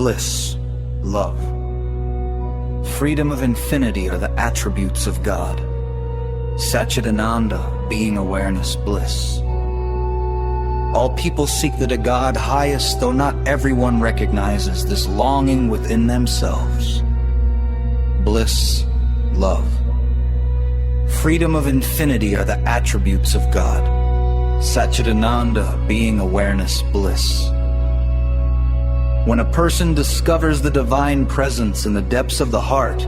Bliss, love. Freedom of infinity are the attributes of God. Sat-Chit-Ananda, being awareness, bliss. All people seek the God highest, though not everyone recognizes this longing within themselves. Bliss, love. Freedom of infinity are the attributes of God. Sat-Chit-Ananda, being awareness, bliss. When a person discovers the divine presence in the depths of the heart,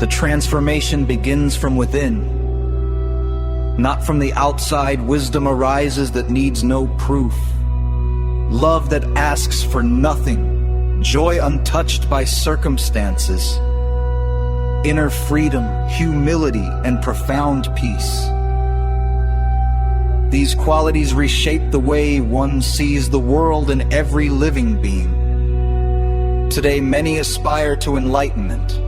the transformation begins from within. Not from the outside, wisdom arises that needs no proof. Love that asks for nothing, joy untouched by circumstances, inner freedom, humility, and profound peace. These qualities reshape the way one sees the world and every living being. Today, many aspire to enlightenment,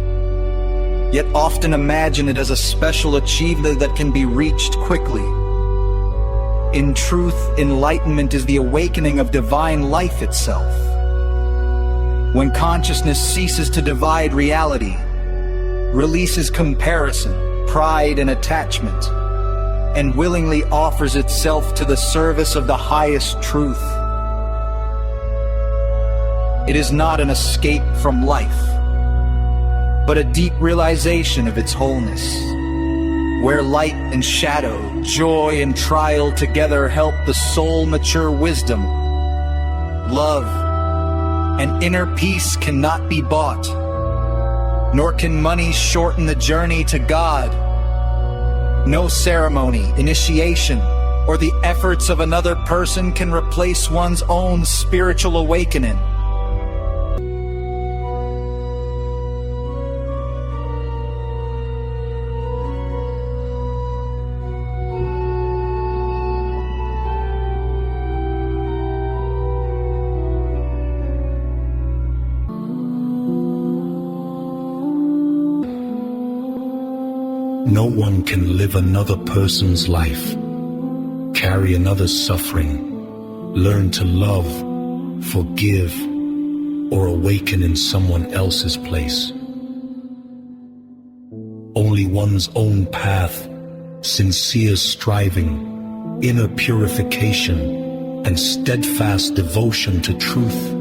yet often imagine it as a special achievement that can be reached quickly. In truth, enlightenment is the awakening of divine life itself. When consciousness ceases to divide reality, releases comparison, pride, and attachment, and willingly offers itself to the service of the highest truth. It is not an escape from life, but a deep realization of its wholeness, where light and shadow, joy and trial together help the soul mature wisdom. Love and inner peace cannot be bought, nor can money shorten the journey to God. No ceremony, initiation, or the efforts of another person can replace one's own spiritual awakening. No one can live another person's life, carry another's suffering, learn to love, forgive, or awaken in someone else's place. Only one's own path, sincere striving, inner purification, and steadfast devotion to truth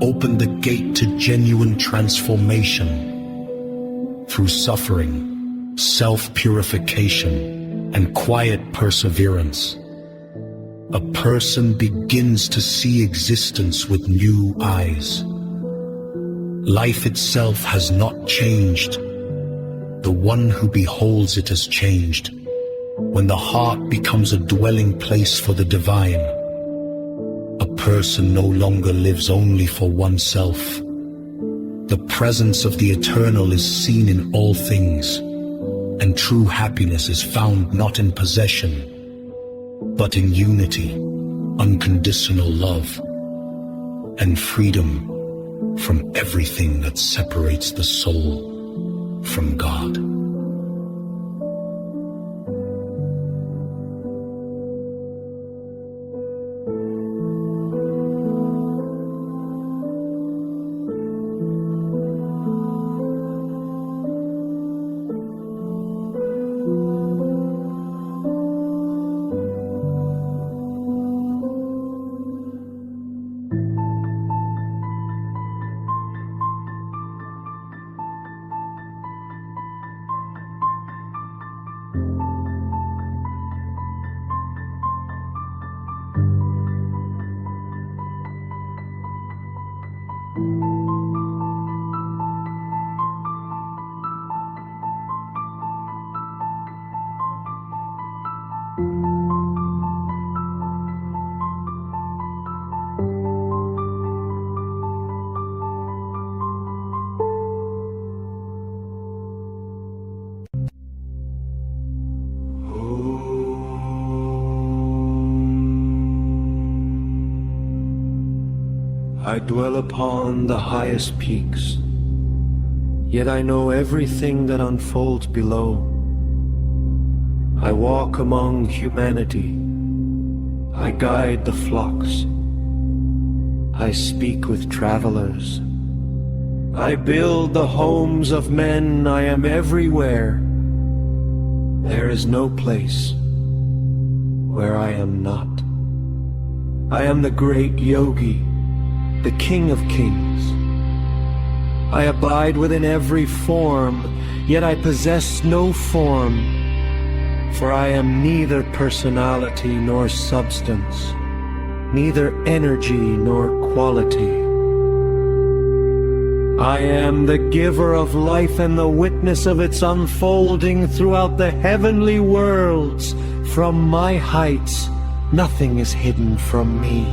open the gate to genuine transformation. Through suffering, self-purification, and quiet perseverance, a person begins to see existence with new eyes. Life itself has not changed. The one who beholds it has changed. When the heart becomes a dwelling place for the divine, a person no longer lives only for oneself. The presence of the eternal is seen in all things, and true happiness is found not in possession, but in unity, unconditional love, and freedom from everything that separates the soul from God. I dwell upon the highest peaks, yet I know everything that unfolds below. I walk among humanity, I guide the flocks, I speak with travelers. I build the homes of men. I am everywhere. There is no place where I am not. I am the great yogi, the king of kings. I abide within every form, yet I possess no form, for I am neither personality nor substance, neither energy nor quality. I am the giver of life and the witness of its unfolding throughout the heavenly worlds. From my heights, nothing is hidden from me.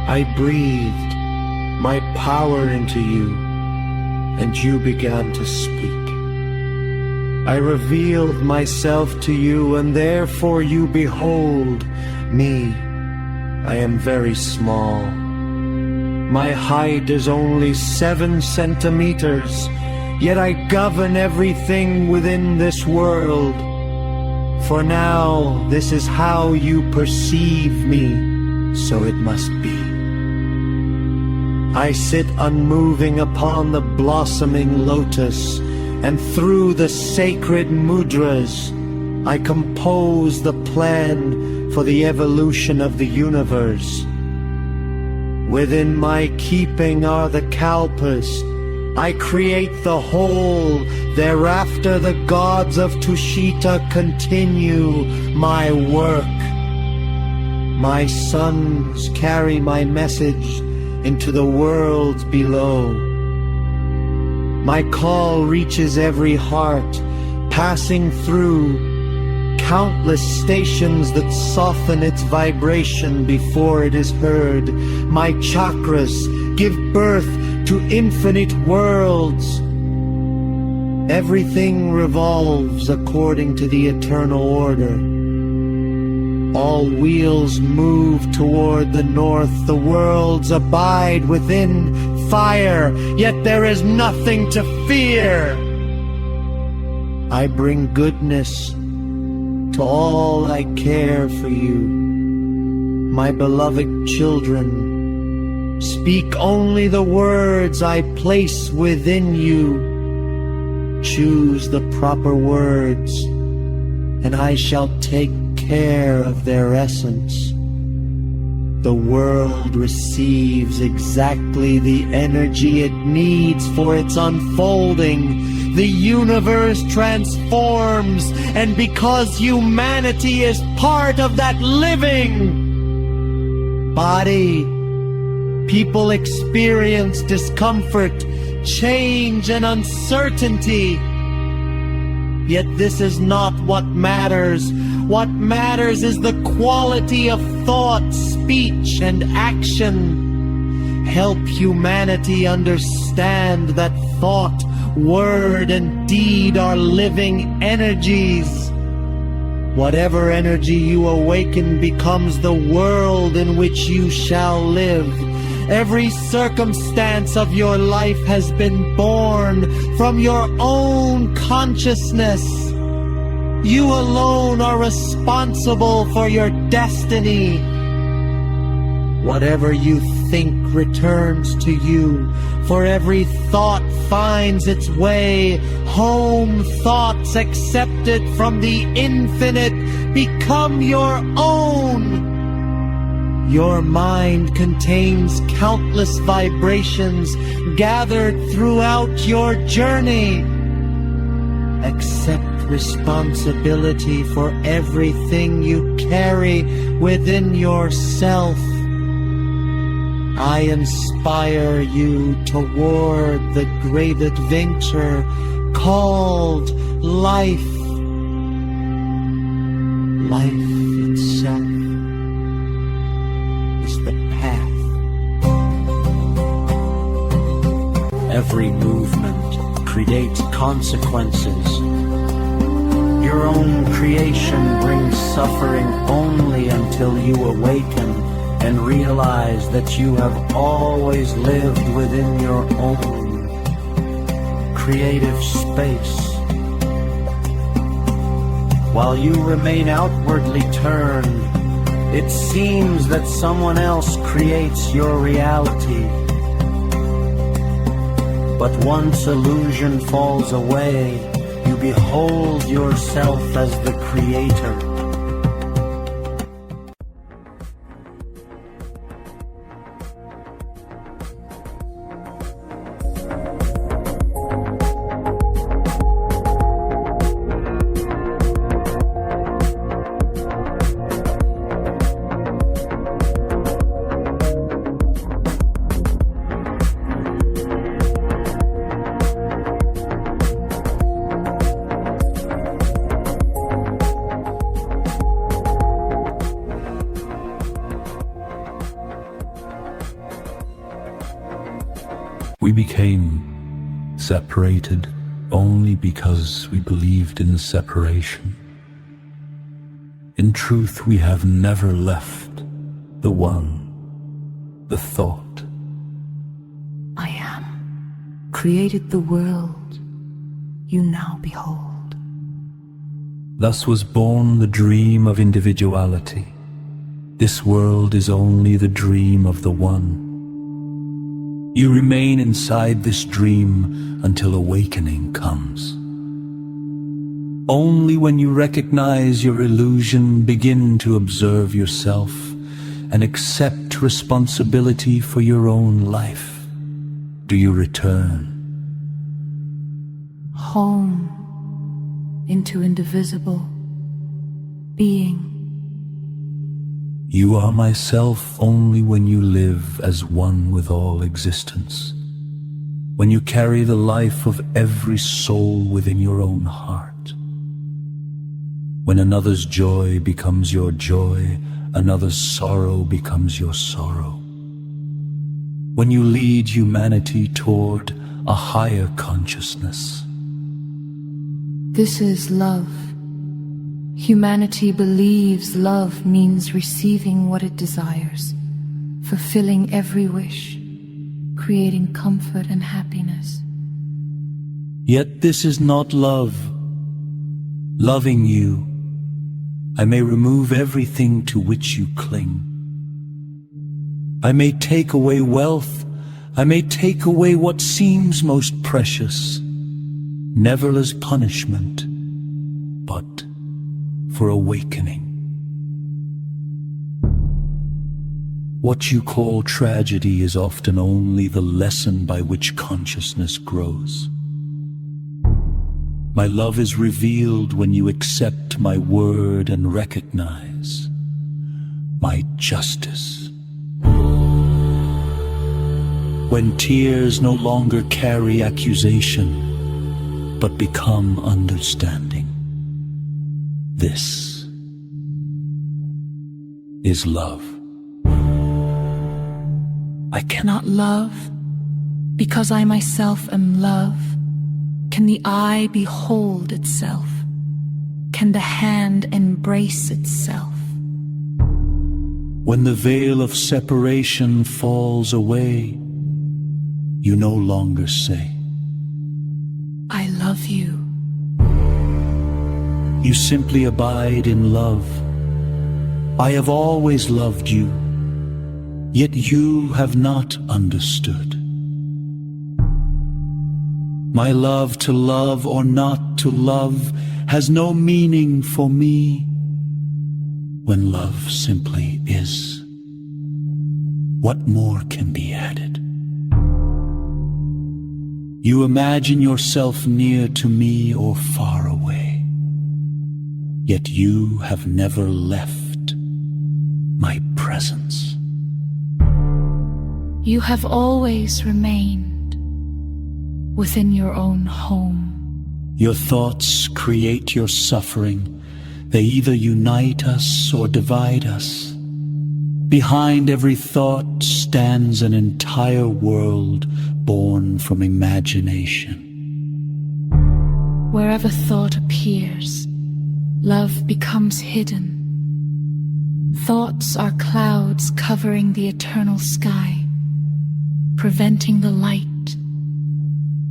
I breathed my power into you, and you began to speak. I revealed myself to you, and therefore you behold me. I am very small. My height is only 7 centimeters, yet I govern everything within this world. For now, this is how you perceive me, so it must be. I sit unmoving upon the blossoming lotus, and through the sacred mudras, I compose the plan for the evolution of the universe. Within my keeping are the kalpas. I create the whole. Thereafter the gods of Tushita continue my work. My sons carry my message into the worlds below. My call reaches every heart, passing through countless stations that soften its vibration before it is heard. My chakras give birth to infinite worlds. Everything revolves according to the eternal order. All wheels move toward the north. The worlds abide within fire, yet there is nothing to fear. I bring goodness to all I care for you. My beloved children, speak only the words I place within you. Choose the proper words, and I shall take care of their essence. The world receives exactly the energy it needs for its unfolding. The universe transforms, and because humanity is part of that living body, people experience discomfort, change, and uncertainty. Yet this is not what matters. What matters is the quality of thought, speech, and action. Help humanity understand that thought, word, and deed are living energies. Whatever energy you awaken becomes the world in which you shall live. Every circumstance of your life has been born from your own consciousness. You alone are responsible for your destiny. Whatever you think returns to you, for every thought finds its way home. Thoughts accepted from the infinite become your own. Your mind contains countless vibrations gathered throughout your journey. Accept responsibility for everything you carry within yourself. I inspire you toward the great adventure called life. Life itself is the path. Every movement creates consequences. Your own creation brings suffering only until you awaken and realize that you have always lived within your own creative space. While you remain outwardly turned, It seems that someone else creates your reality. But once illusion falls away, you behold yourself as the creator. We became separated only because we believed in separation. In truth, we have never left the one, the thought. I am, created the world you now behold. Thus was born the dream of individuality. This world is only the dream of the one. You remain inside this dream until awakening comes. Only when you recognize your illusion, begin to observe yourself, and accept responsibility for your own life, do you return home into indivisible being. You are myself only when you live as one with all existence, when you carry the life of every soul within your own heart. When another's joy becomes your joy, another's sorrow becomes your sorrow. When you lead humanity toward a higher consciousness. This is love. Humanity believes love means receiving what it desires, fulfilling every wish, creating comfort and happiness. Yet this is not love. Loving you, I may remove everything to which you cling. I may take away wealth, I may take away what seems most precious, never as punishment, but for awakening. What you call tragedy is often only the lesson by which consciousness grows. My love is revealed when you accept my word and recognize my justice. When tears no longer carry accusation, but become understanding. This is love. I cannot love because I myself am love. Can the eye behold itself? Can the hand embrace itself? When the veil of separation falls away, you no longer say, I love you. You simply abide in love. I have always loved you, yet you have not understood. My love to love or not to love has no meaning for me when love simply is. What more can be added? You imagine yourself near to me or far away. Yet you have never left my presence. You have always remained within your own home. Your thoughts create your suffering. They either unite us or divide us. Behind every thought stands an entire world born from imagination. Wherever thought appears, love becomes hidden. Thoughts are clouds covering the eternal sky, preventing the light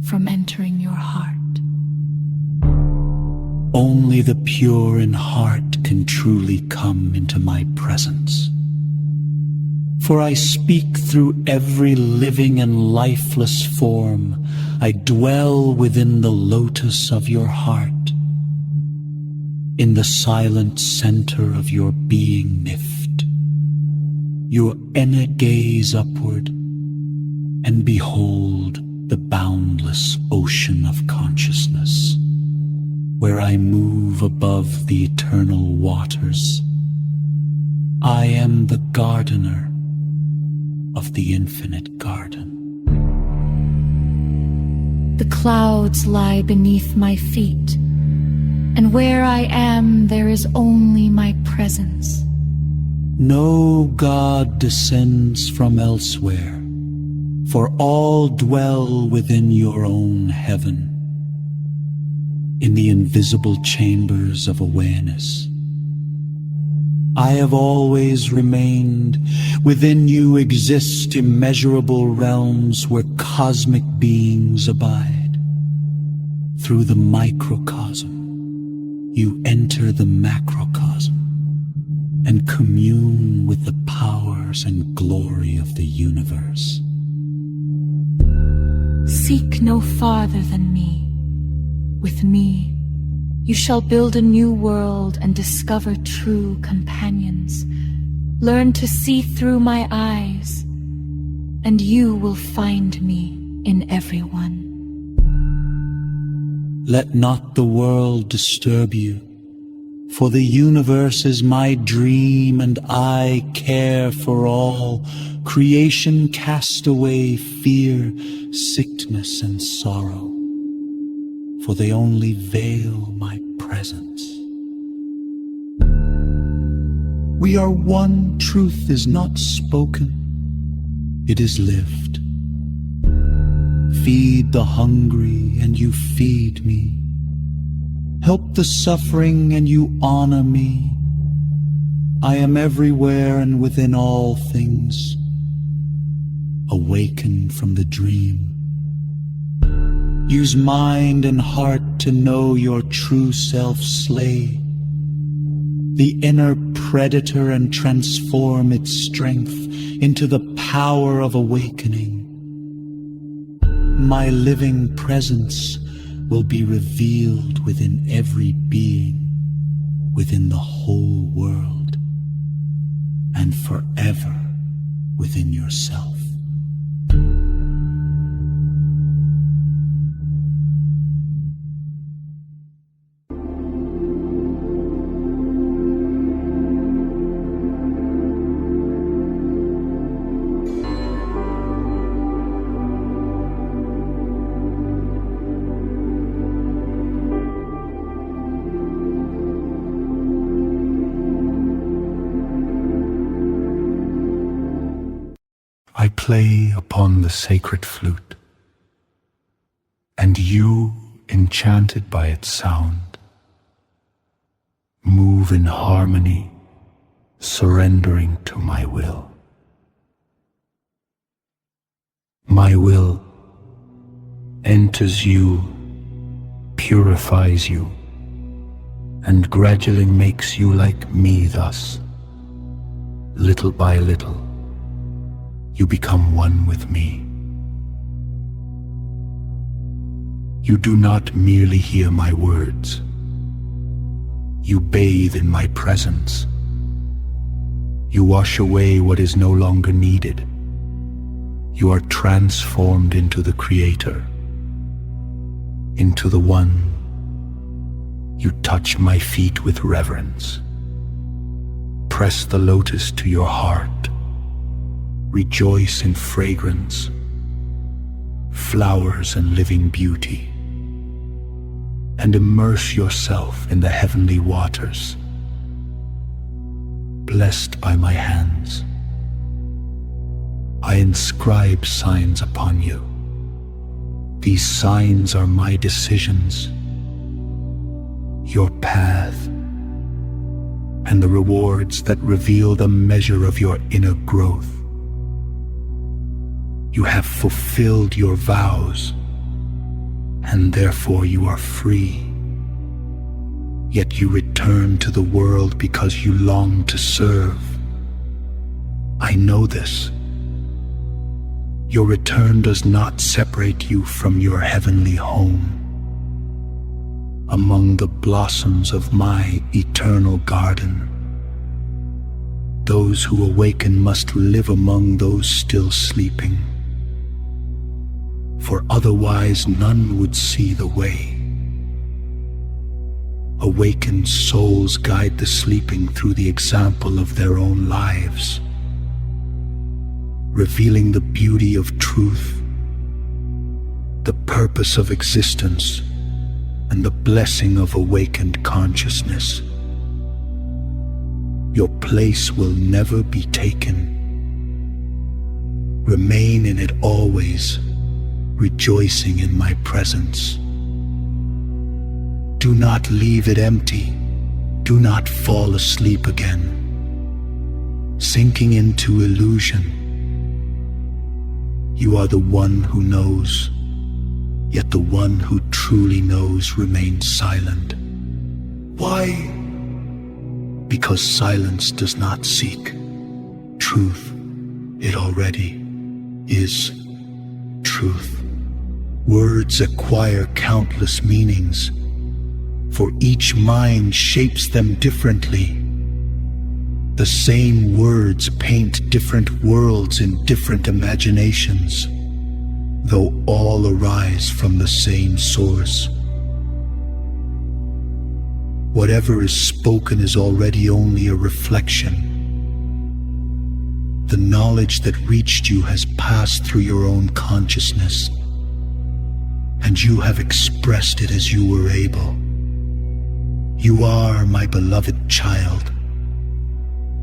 from entering your heart. Only the pure in heart can can truly come into my presence. For I speak through every living and lifeless form. I dwell within the lotus of your heart, in the silent center of your being nift. Your inner gaze upward, and behold the boundless ocean of consciousness, where I move above the eternal waters. I am the gardener of the infinite garden. The clouds lie beneath my feet, and where I am there is only my presence. No God descends from elsewhere, for all dwell within your own heaven, in the invisible chambers of awareness. I have always remained. Within you exist immeasurable realms where cosmic beings abide. Through the microcosm, you enter the macrocosm and commune with the powers and glory of the universe. Seek no farther than me. With me, you shall build a new world and discover true companions. Learn to see through my eyes, and you will find me in everyone. Let not the world disturb you, for the universe is my dream and I care for all. Creation cast away fear, sickness, and sorrow, for they only veil my presence. We are one. Truth is not spoken, it is lived. Feed the hungry and you feed me. Help the suffering and you honor me. I am everywhere and within all things. Awaken from the dream. Use mind and heart to know your true self. Slay the inner predator and transform its strength into the power of awakening. My living presence will be revealed within every being, within the whole world, and forever within yourself. I play upon the sacred flute, and you, enchanted by its sound, move in harmony, surrendering to my will. My will enters you, purifies you, and gradually makes you like me. Thus, little by little, you become one with me. You do not merely hear my words. You bathe in my presence. You wash away what is no longer needed. You are transformed into the Creator, into the One. You touch my feet with reverence. Press the lotus to your heart. Rejoice in fragrance, flowers and living beauty, and immerse yourself in the heavenly waters. Blessed by my hands, I inscribe signs upon you. These signs are my decisions, your path, and the rewards that reveal the measure of your inner growth. You have fulfilled your vows, and therefore you are free. Yet you return return to the world because you long to serve. I know this. Your return does not separate you from your heavenly home. Among the blossoms of my eternal garden, those who awaken must live among those still sleeping, for otherwise none would see the way. Awakened souls guide the sleeping through the example of their own lives, revealing the beauty of truth, the purpose of existence, and the blessing of awakened consciousness. Your place will never be taken. Remain in it always, rejoicing in my presence. Do not leave it empty. Do not fall asleep again, sinking into illusion. You are the one who knows, yet the one who truly knows remains silent. Why? Because silence does not seek truth. It already is truth. Words acquire countless meanings, for each mind shapes them differently. The same words paint different worlds in different imaginations, though all arise from the same source. Whatever is spoken is already only a reflection. The knowledge that reached you has passed through your own consciousness, and you have expressed it as you were able. You are my beloved child.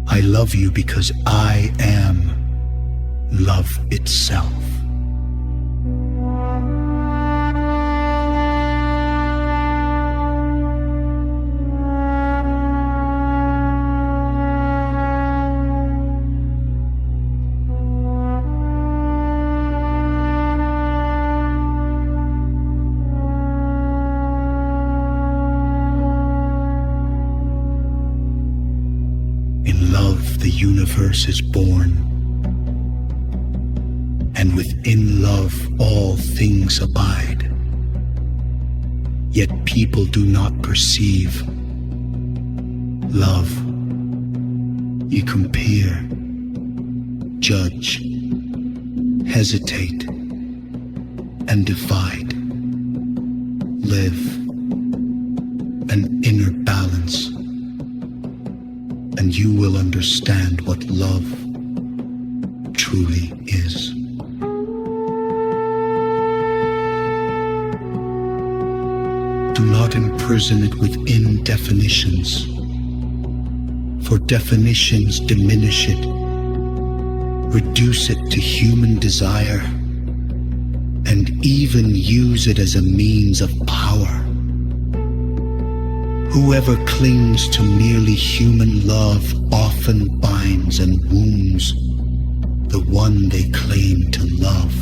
I love you because I am love itself. In love, the universe is born, and within love, all things abide. Yet people do not perceive love. You compare, judge, hesitate, and divide. Live an inner balance, and you will understand what love truly is. Do not imprison it within definitions, for definitions diminish it, reduce it to human desire, and even use it as a means of power. Whoever clings to merely human love often binds and wounds the one they claim to love.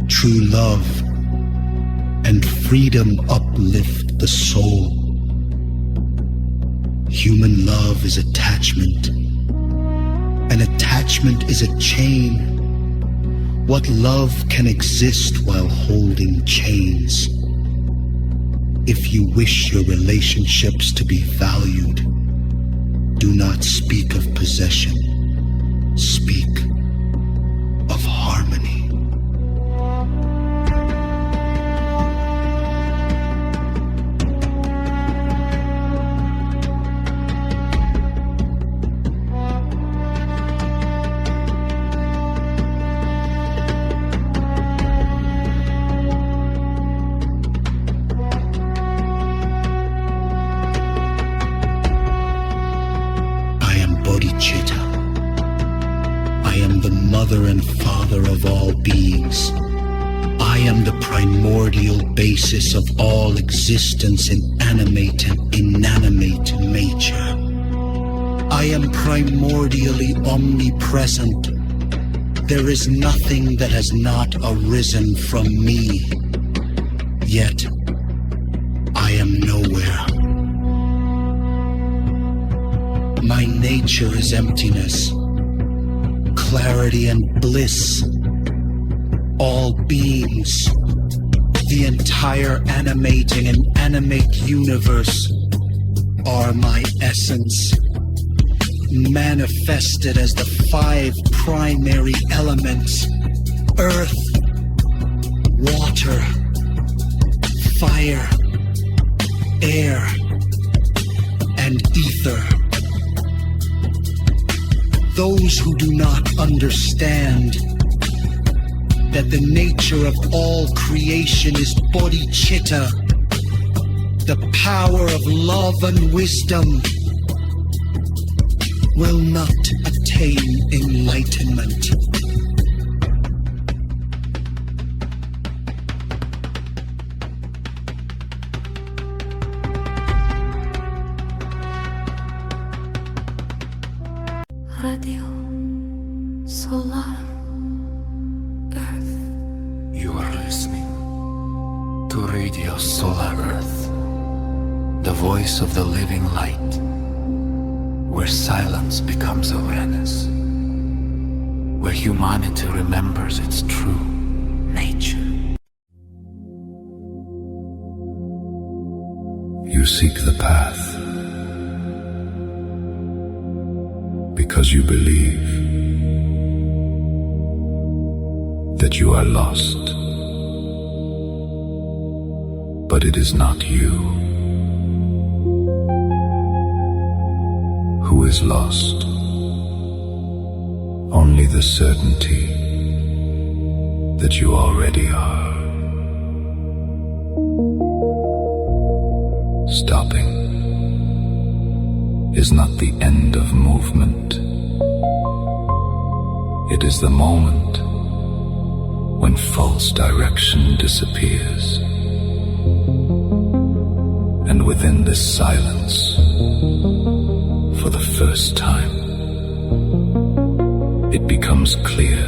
True love and freedom uplift the soul. Human love is attachment, and attachment is a chain. What love can exist while holding chains? If you wish your relationships to be valued, do not speak of possession. Speak of harmony. I am the mother and father of all beings. I am the primordial basis of all existence in animate and inanimate nature. I am primordially omnipresent. There is nothing that has not arisen from me. Yet, I am nowhere. My nature is emptiness, clarity and bliss. All beings, the entire animating and animate universe are my essence, manifested as the 5 primary elements: earth, water, fire, air, and ether. Those who do not understand that the nature of all creation is bodhicitta, the power of love and wisdom, will not attain enlightenment. Radio Solar Earth. You are listening to Radio Solar Earth, the voice of the living light, where silence becomes awareness, where humanity remembers its true nature. You seek the path because you believe that you are lost, but it is not you who is lost, only the certainty that you already are. Stopping is not the end of movement. It is the moment when false direction disappears. And within this silence, for the first time, it becomes clear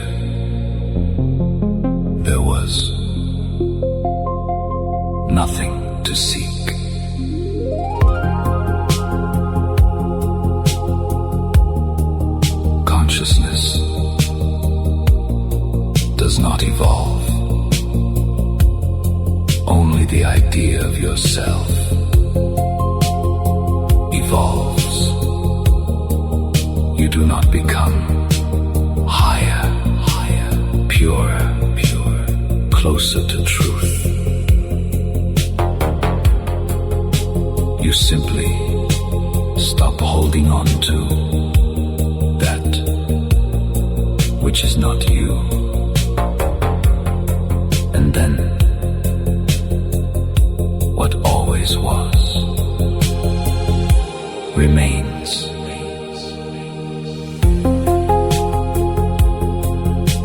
there was nothing to seek. Consciousness does not evolve. Only the idea of yourself evolves. You do not become higher, purer, closer to truth. You simply stop holding on to that which is not you. And then what always was remains.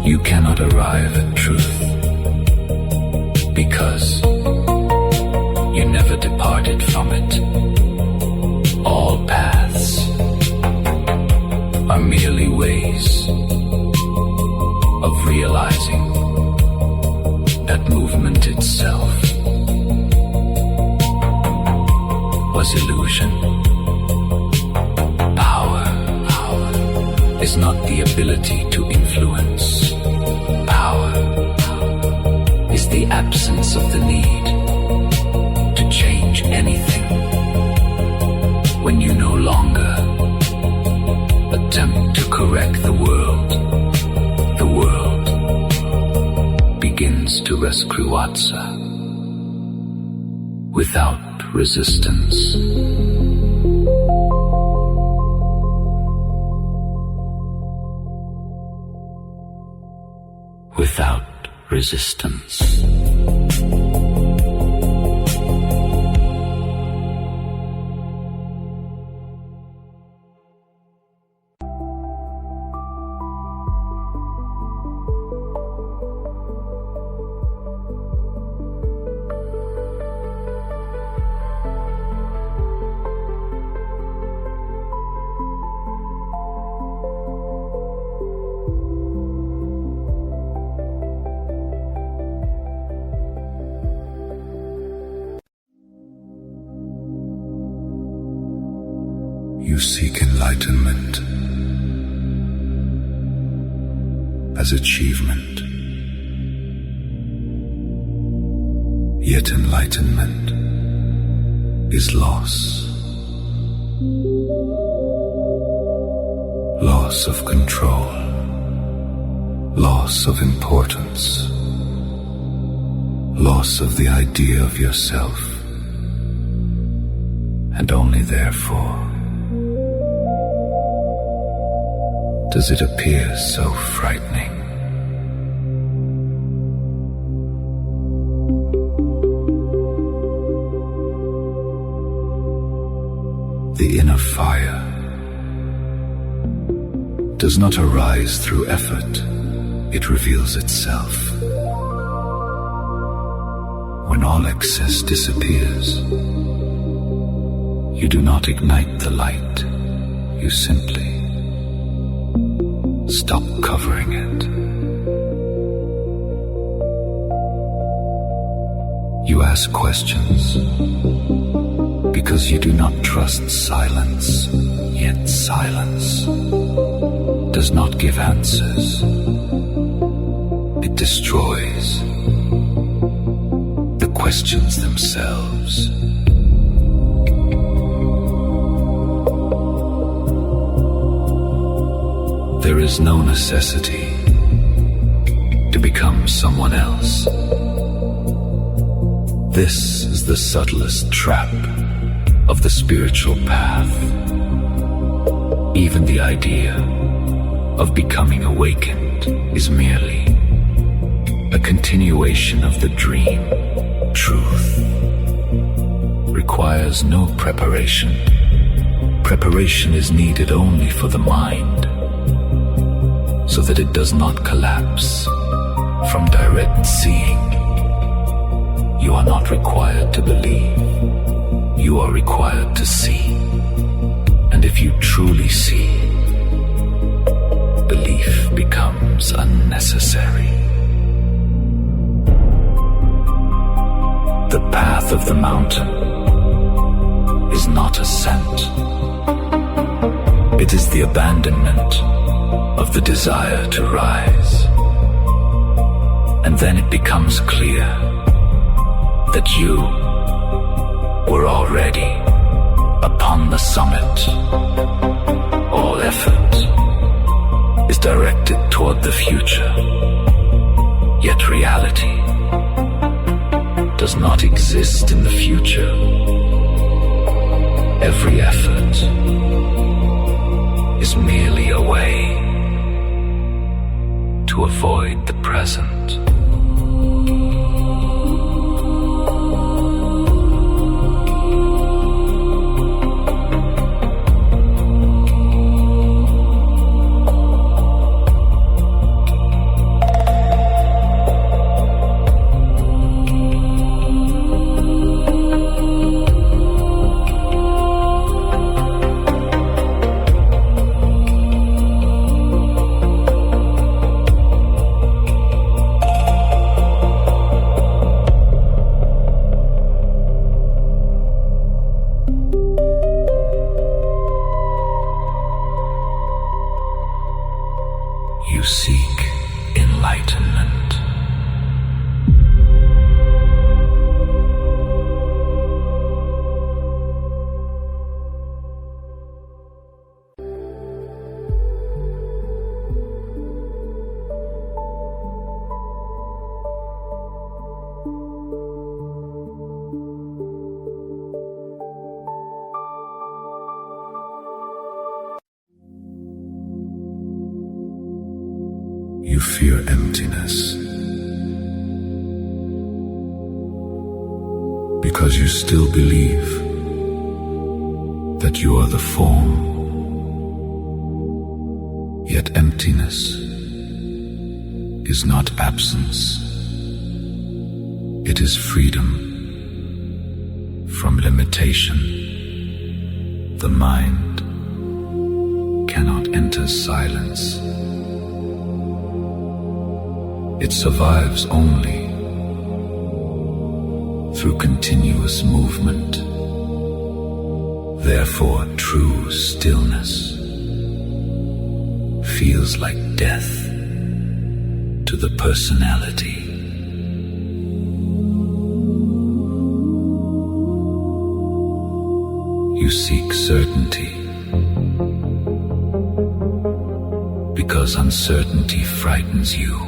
You cannot arrive at truth because you never departed from it. All paths are merely ways of realizing that movement itself was illusion. Power is not the ability to influence. Power is the absence of the need to change anything. When you no longer attempt to correct the world begins to rescruatsa without resistance. Without resistance. You seek enlightenment as achievement. Yet enlightenment is loss. Loss of control. Loss of importance. Loss of the idea of yourself. And only therefore does it appear so frightening. The inner fire does not arise through effort, it reveals itself. When all excess disappears, you do not ignite the light, you simply stop covering it. You ask questions because you do not trust silence, yet silence does not give answers. It destroys the questions themselves. There is no necessity to become someone else. This is the subtlest trap of the spiritual path. Even the idea of becoming awakened is merely a continuation of the dream. Truth requires no preparation. Preparation is needed only for the mind, so that it does not collapse from direct seeing. You are not required to believe. You are required to see. And if you truly see, belief becomes unnecessary. The path of the mountain is not ascent. It is the abandonment of the desire to rise. And then it becomes clear that you were already upon the summit. All effort is directed toward the future, yet reality does not exist in the future. Every effort is merely a way to avoid the present. You seek enlightenment. You fear emptiness because you still believe that you are the form. Yet emptiness is not absence. It is freedom from limitation. The mind cannot enter silence. It survives only through continuous movement, Therefore, true stillness feels like death to the personality. You seek certainty because uncertainty frightens you.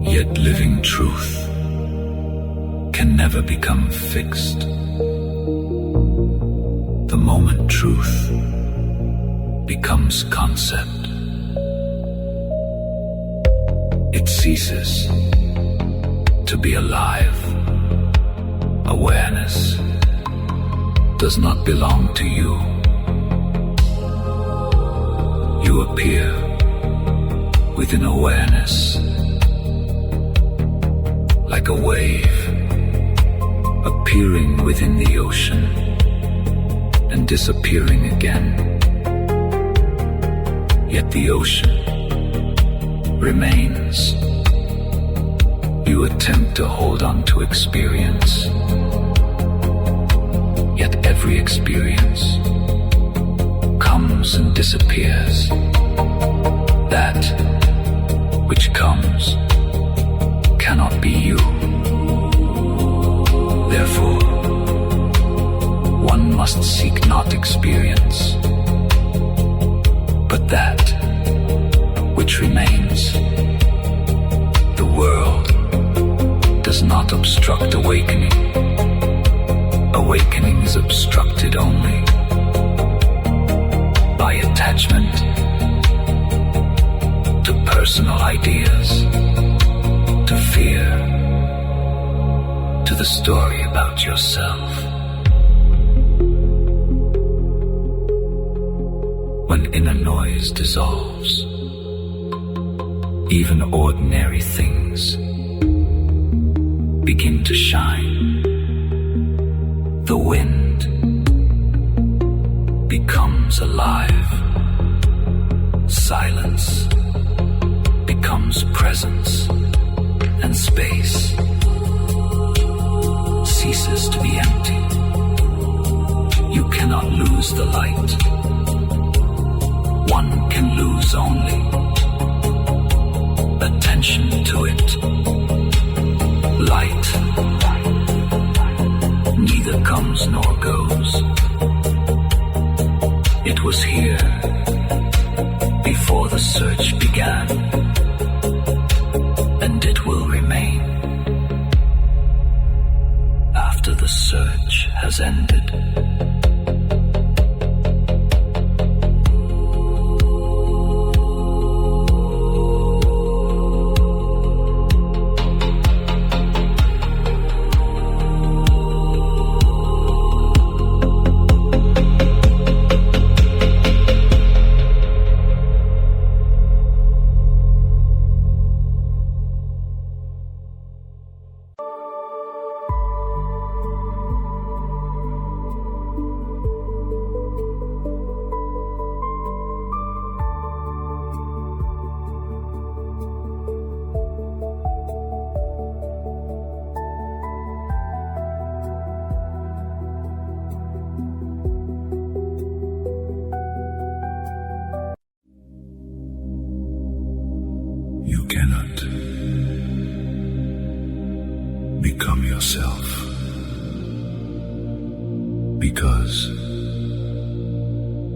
Yet living truth can never become fixed. The moment truth becomes concept, it ceases to be alive. Awareness does not belong to you. You appear within awareness like a wave appearing within the ocean and disappearing again. Yet the ocean remains. You attempt to hold on to experience, yet every experience comes and disappears. That which comes cannot be you. Therefore, one must seek not experience, but that which remains. The world does not obstruct awakening. Awakening is obstructed only by attachment to personal ideas, to fear, to the story about yourself. When inner noise dissolves, even ordinary things begin to shine. The wind becomes alive. Silence becomes presence, and space ceases to be empty. You cannot lose the light. One can lose only attention to it. Light neither comes nor goes. It was here before the search began, and it will remain after the search has ended. You cannot become yourself because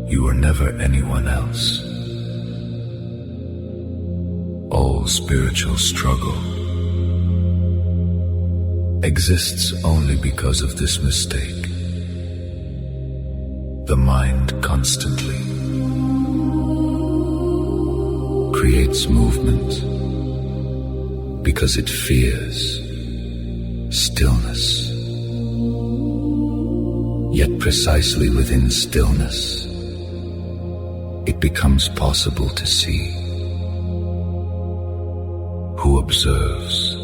you are never anyone else. All spiritual struggle exists only because of this mistake. The mind constantly creates movement because it fears stillness. Yet precisely within stillness, it becomes possible to see. Who observes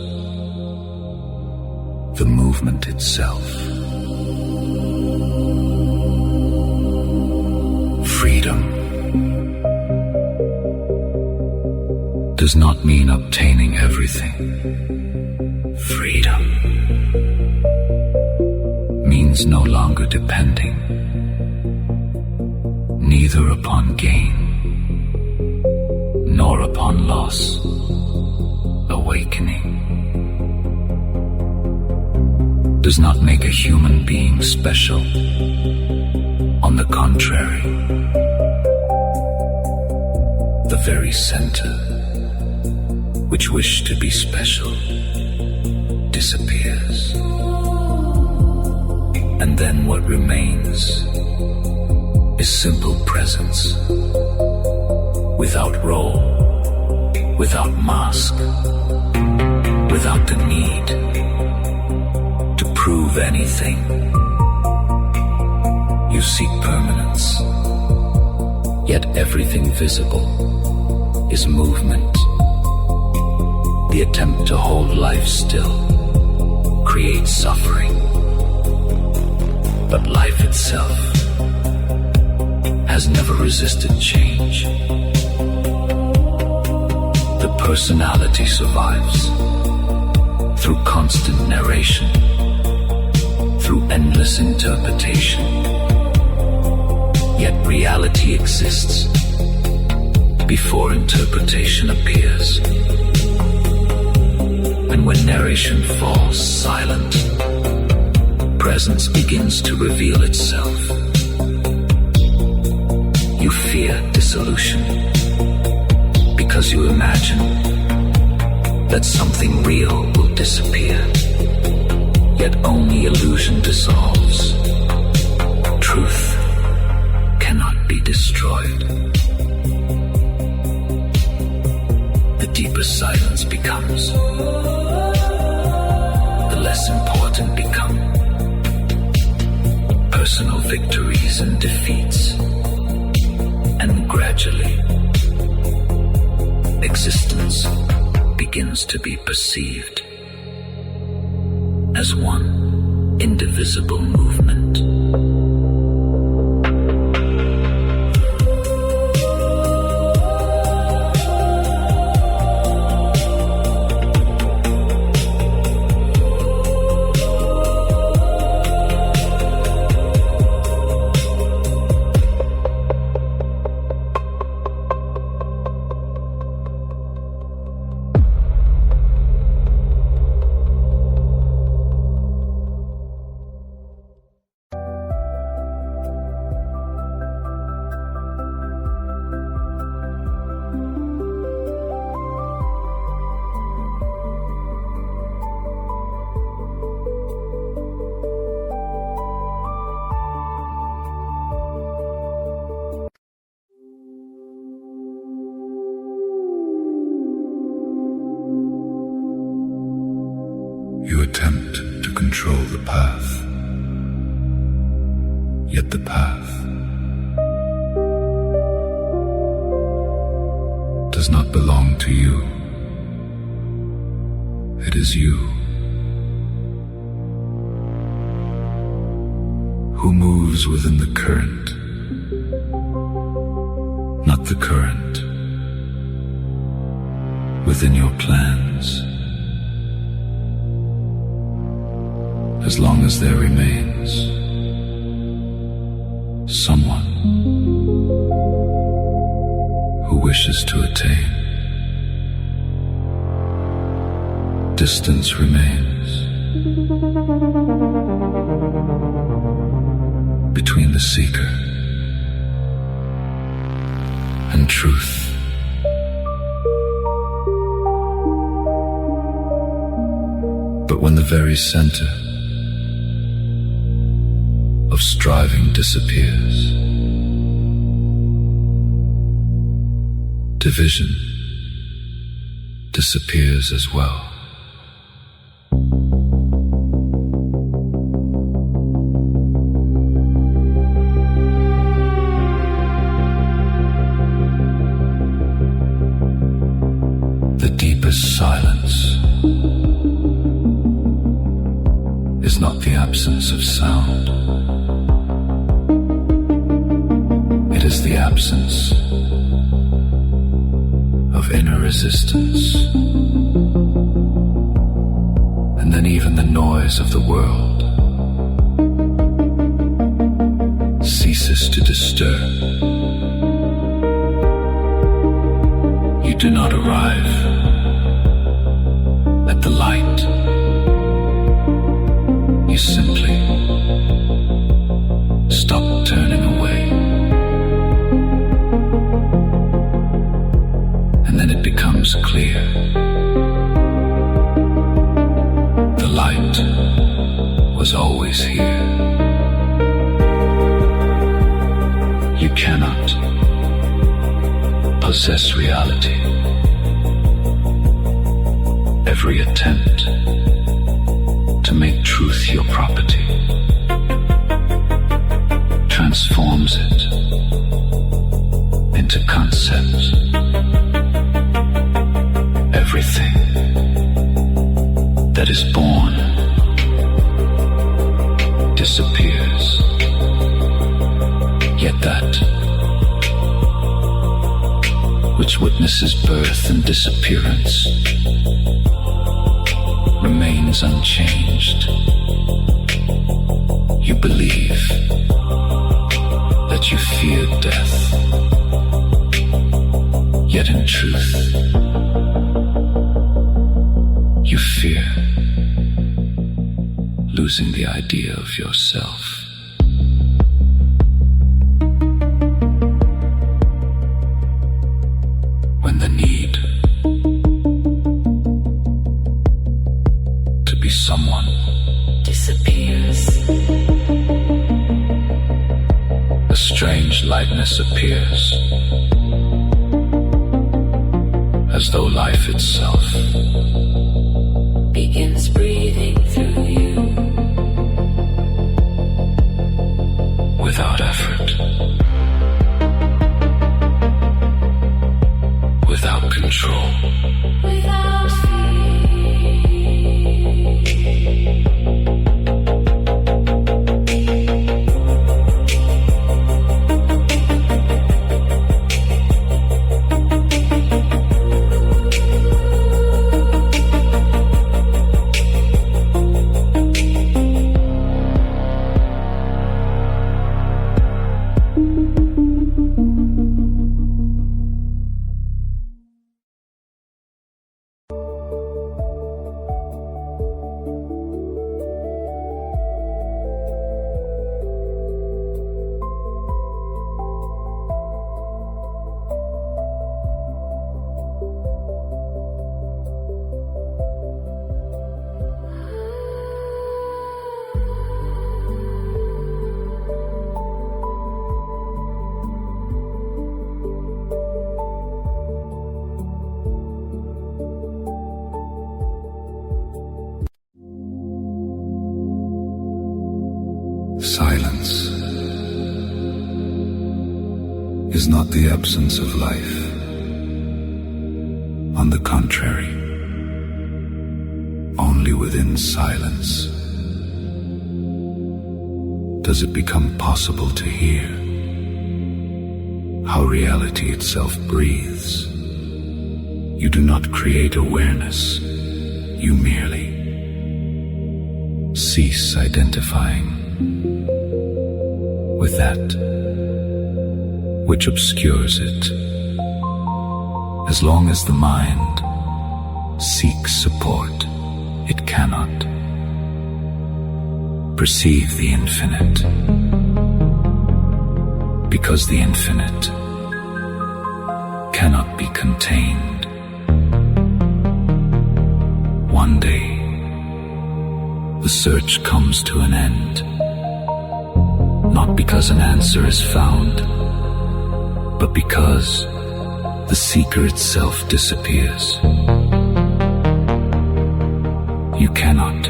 the movement itself? Freedom does not mean obtaining everything. Freedom means no longer depending, neither upon gain nor upon loss. Awakening does not make a human being special. On the contrary, the very center which wished to be special disappears. And then what remains is simple presence, without role, without mask, without the need to prove anything. You seek permanence, yet everything visible is movement. The attempt to hold life still creates suffering, but life itself has never resisted change. The personality survives through constant narration, through endless interpretation. Yet reality exists before interpretation appears. And when narration falls silent, presence begins to reveal itself. You fear dissolution because you imagine that something real will disappear. Yet only illusion dissolves. Truth cannot be destroyed. The deeper silence becomes, the less important become. Personal victories and defeats, and gradually existence begins to be perceived as one indivisible movement. You attempt to control the path, yet the path does not belong to you. It is you who moves within the current, not the current within your plans. As long as there remains someone who wishes to attain, distance remains between the seeker and truth. But when the very center of striving disappears, division disappears as well. The deepest silence is not the absence of sound. It is the absence of inner resistance. And then even the noise of the world ceases to disturb. You do not arrive at the light. You simply stop turning away. And then it becomes clear. The light was always here. You cannot possess reality. Every attempt to make truth your property transforms it into concept. Everything that is born disappears. Yet that which witnesses birth and disappearance remains unchanged. You believe that you fear death, yet in truth, you fear losing the idea of yourself. When the need to be someone disappears. a strange lightness appears, as though life itself Begins breathing through you. without effort, without control. Without fear. Silence is not the absence of life. On the contrary, only within silence does it become possible to hear how reality itself breathes. You do not create awareness, you merely cease identifying with that which obscures it. As long as the mind seeks support, it cannot perceive the infinite, because the infinite cannot be contained. One day, the search comes to an end, not because an answer is found, but because the seeker itself disappears. You cannot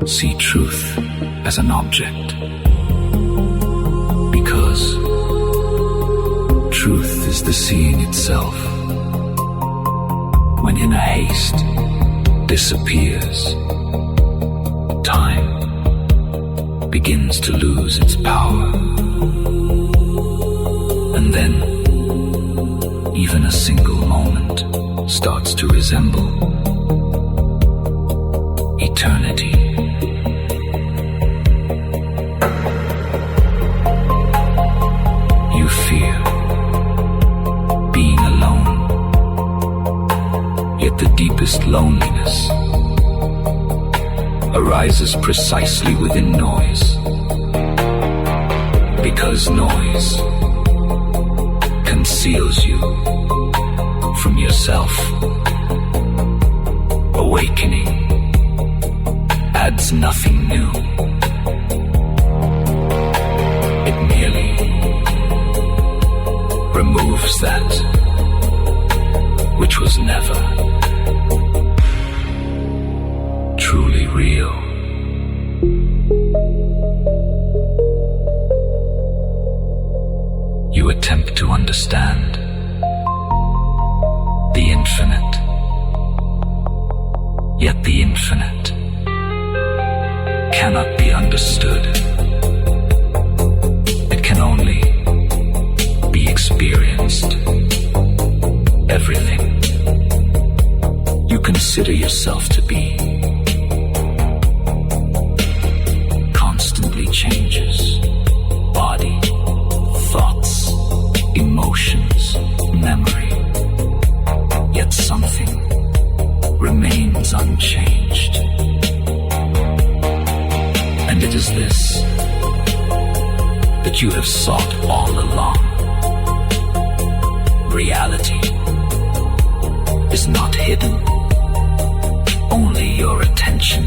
see truth as an object, because truth is the seeing itself. When in a haste disappears, time begins to lose its power. And then, even a single moment starts to resemble eternity. loneliness arises precisely within noise, because noise conceals you from yourself. Awakening adds nothing new. It merely removes that which was never truly real. You attempt to understand the infinite, yet the infinite cannot be understood. It can only be experienced. Everything you consider yourself to be constantly changes. Body, thoughts, emotions, memory. Yet something remains unchanged. And it is this that you have sought all along. Reality is not hidden. Only your attention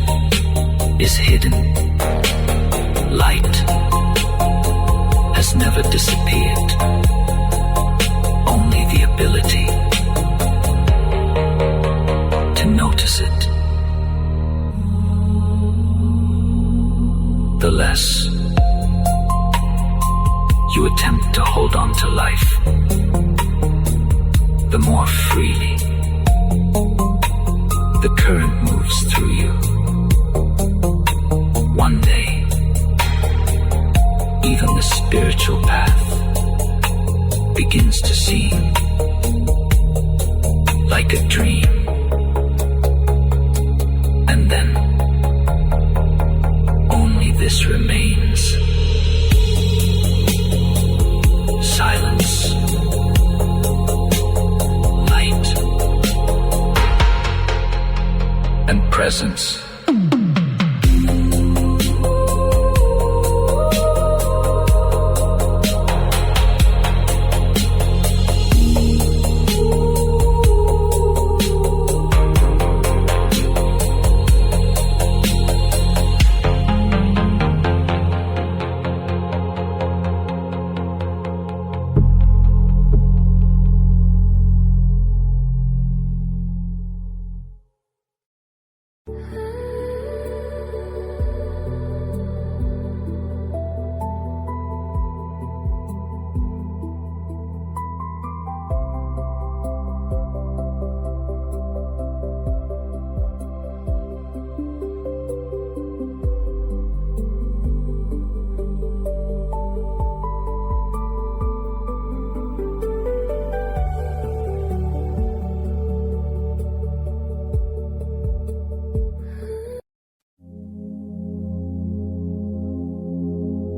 is hidden. Light has never disappeared. Only the ability to notice it. The less you attempt to hold on to life, the more freely the current moves through you. One day, even the spiritual path begins to seem like a dream. And then only this remains: silence, light, and presence.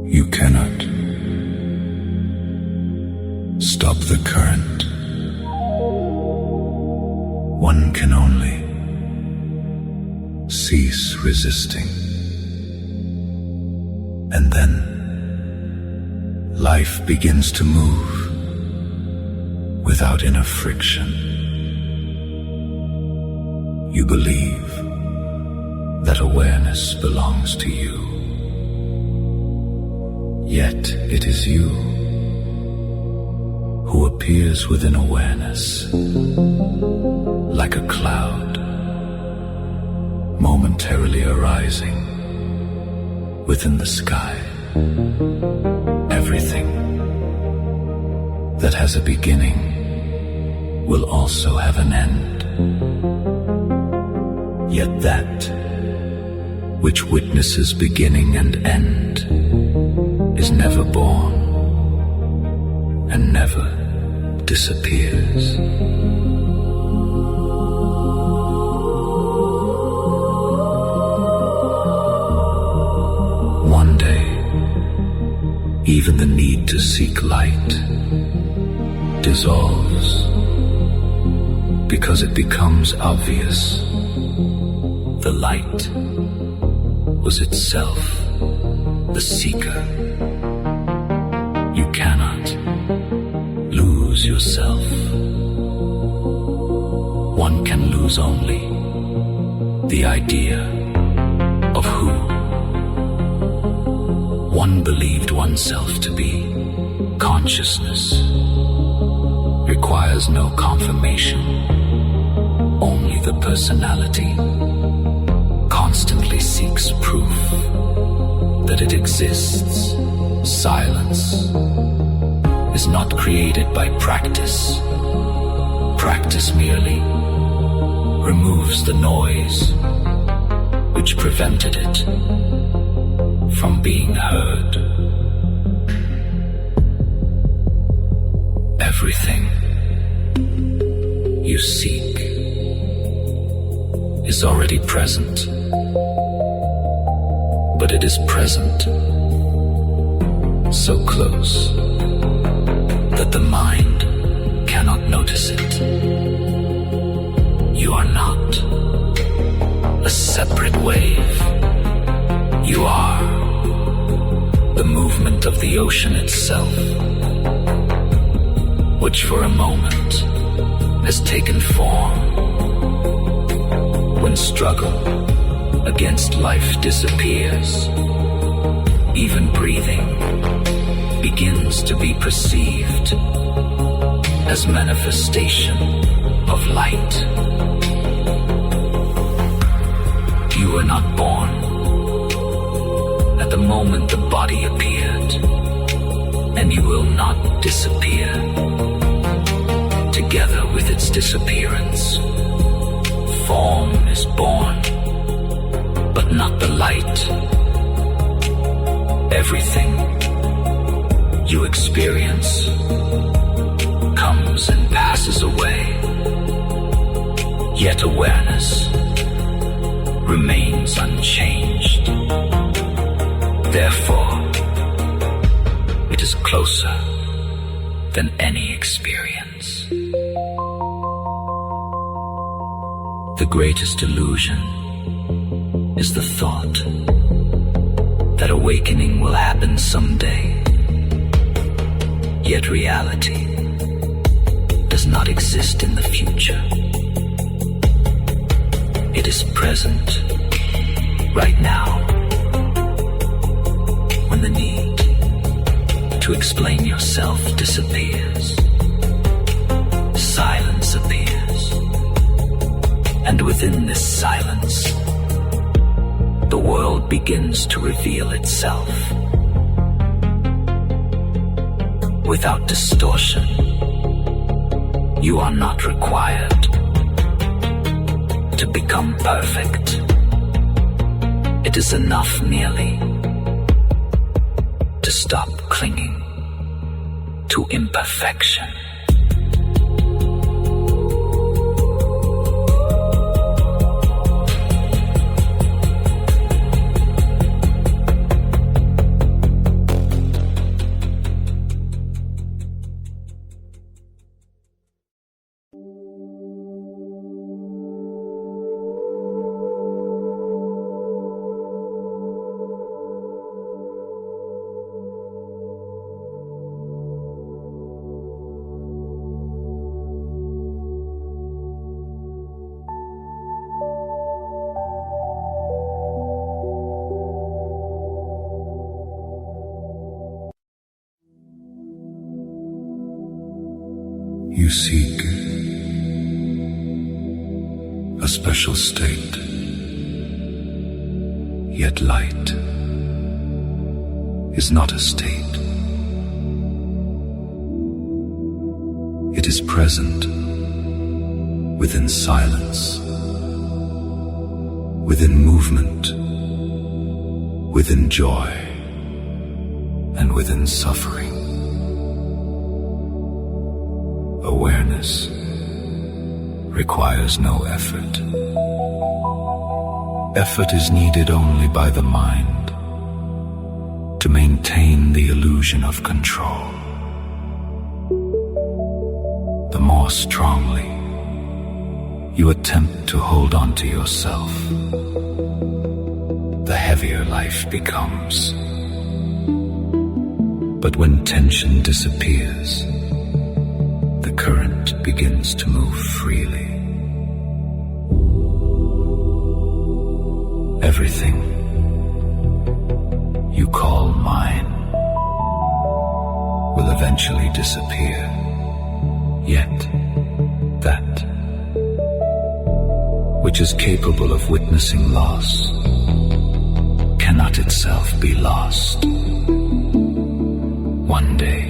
You cannot stop the current. One can only cease resisting. And then life begins to move without inner friction. You believe that awareness belongs to you. Yet it is you who appears within awareness like a cloud, momentarily arising within the sky. Everything that has a beginning will also have an end. Yet that which witnesses beginning and end is never born and never disappears. One day, even the need to seek light dissolves because it becomes obvious The light was itself the seeker. You cannot lose yourself. One can lose only the idea of who one believed oneself to be. Consciousness requires no confirmation. Only the personality constantly seeks proof that it exists. Silence is not created by practice. Practice merely removes the noise which prevented it from being heard. Everything you seek is already present, but it is present so close that the mind cannot notice it. You are not a separate wave. You are the movement of the ocean itself, which for a moment has taken form. When struggle against life disappears, even breathing begins to be perceived as manifestation of light. You were not born at the moment the body appeared, and you will not disappear together with its disappearance. Form is born, but not the light. Everything you experience comes and passes away, yet awareness remains unchanged. Therefore, it is closer than any experience. The greatest illusion is the thought that awakening will happen someday. Yet reality does not exist in the future. It is present right now, when the need to explain yourself disappears. Silence appears, and within this silence, the world begins to reveal itself. Without distortion, you are not required to become perfect. It is enough merely to stop clinging to imperfection. You seek a special state, yet light is not a state. It is present within silence, within movement, within joy, and within suffering. Awareness requires no effort. Effort is needed only by the mind to maintain the illusion of control. The more strongly you attempt to hold on to yourself, heavier life becomes. But when tension disappears, the current begins to move freely. Everything you call mine will eventually disappear. Yet, that which is capable of witnessing loss cannot itself be lost. One day,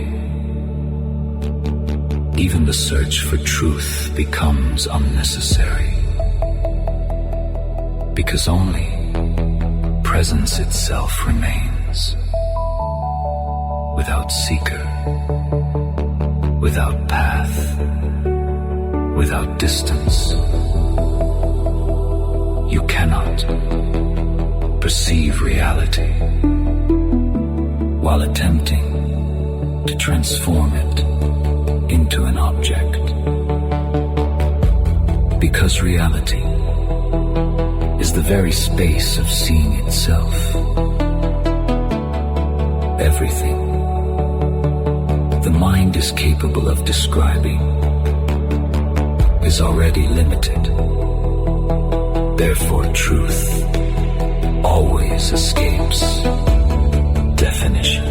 even the search for truth becomes unnecessary, because only presence itself remains, without seeker, without path, without distance. You cannot perceive reality while attempting to transform it into an object. Because reality is the very space of seeing itself. Everything the mind is capable of describing is already limited. Therefore, truth always escapes definition.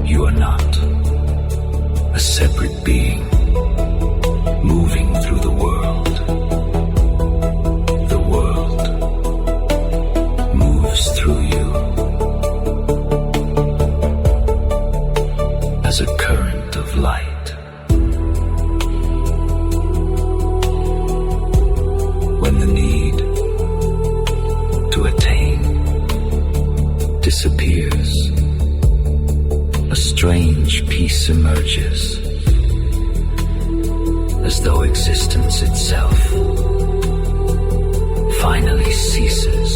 You are not a separate being moving through the world. The world moves through you as a current of light. When the need to attain disappears, a strange peace emerges, as though existence itself finally ceases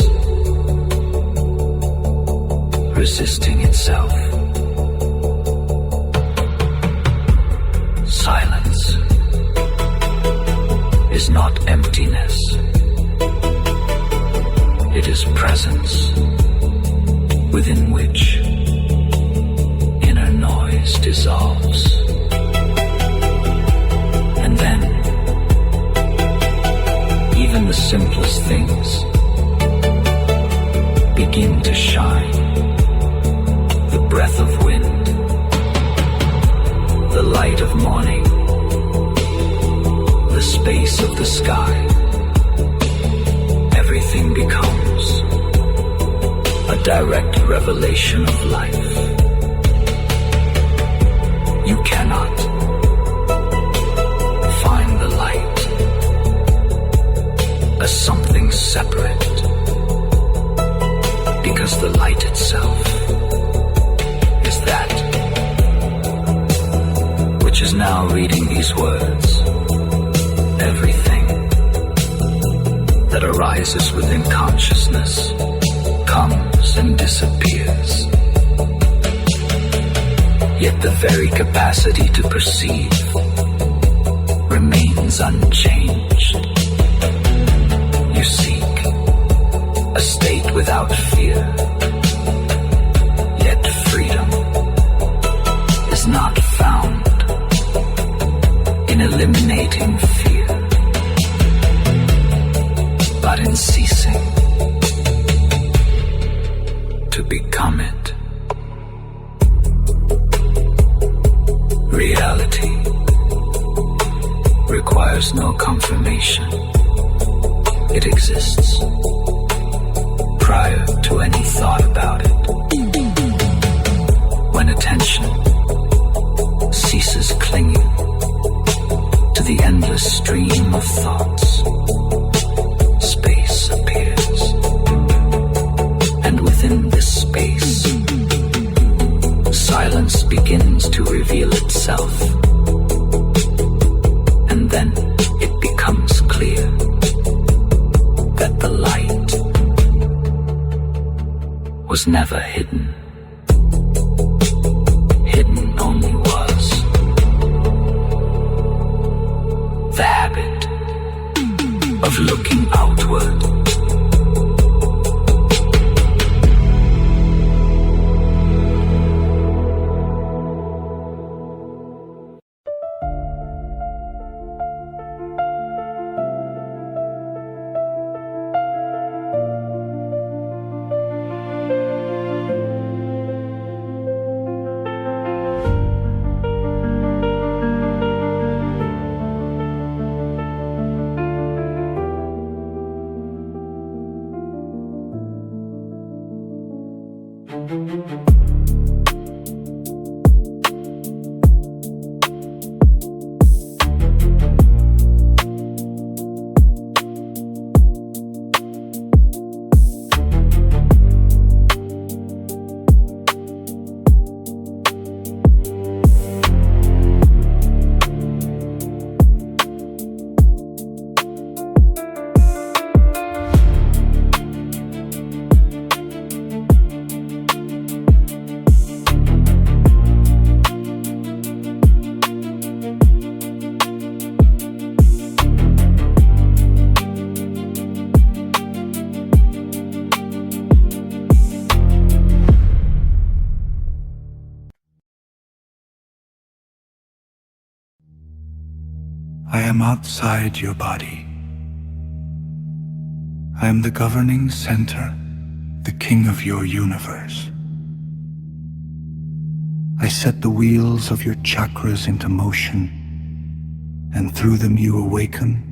resisting itself. Silence is not emptiness. It is presence within which inner noise dissolves. And then, even the simplest things begin to shine. The breath of wind, the light of morning, the space of the sky. Everything becomes a direct revelation of life. You cannot find the light as something separate, because the light itself is that which is now reading these words. Everything that arises within consciousness comes and disappears. Yet the very capacity to perceive remains unchanged. You seek a state without fear, yet freedom is not found in eliminating fear, but in ceasing to become it. Reality requires no confirmation. It exists prior to any thought about it. When attention ceases clinging to the endless stream of thoughts, space appears. And within this space, silence begins to reveal itself. And then it becomes clear that the light was never hidden. Hidden only was the habit of looking outward I am outside your body. I am the governing center, the king of your universe. I set the wheels of your chakras into motion, and through them you awaken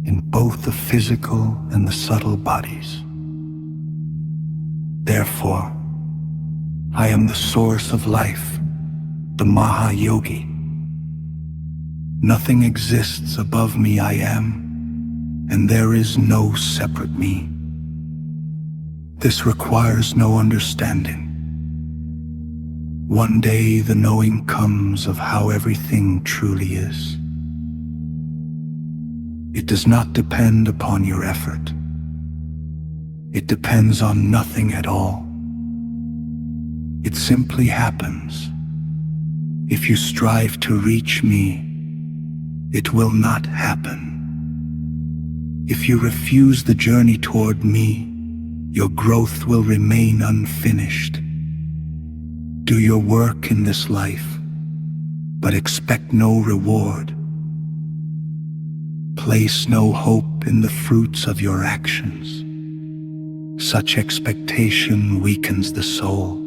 in both the physical and the subtle bodies. Therefore, I am the source of life, the Mahayogi. Nothing exists above me. I am, and there is no separate me. This requires no understanding. One day the knowing comes of how everything truly is. It does not depend upon your effort. It depends on nothing at all. It simply happens. If you strive to reach me, it will not happen. If you refuse the journey toward me, your growth will remain unfinished. Do your work in this life, but expect no reward. Place no hope in the fruits of your actions. Such expectation weakens the soul.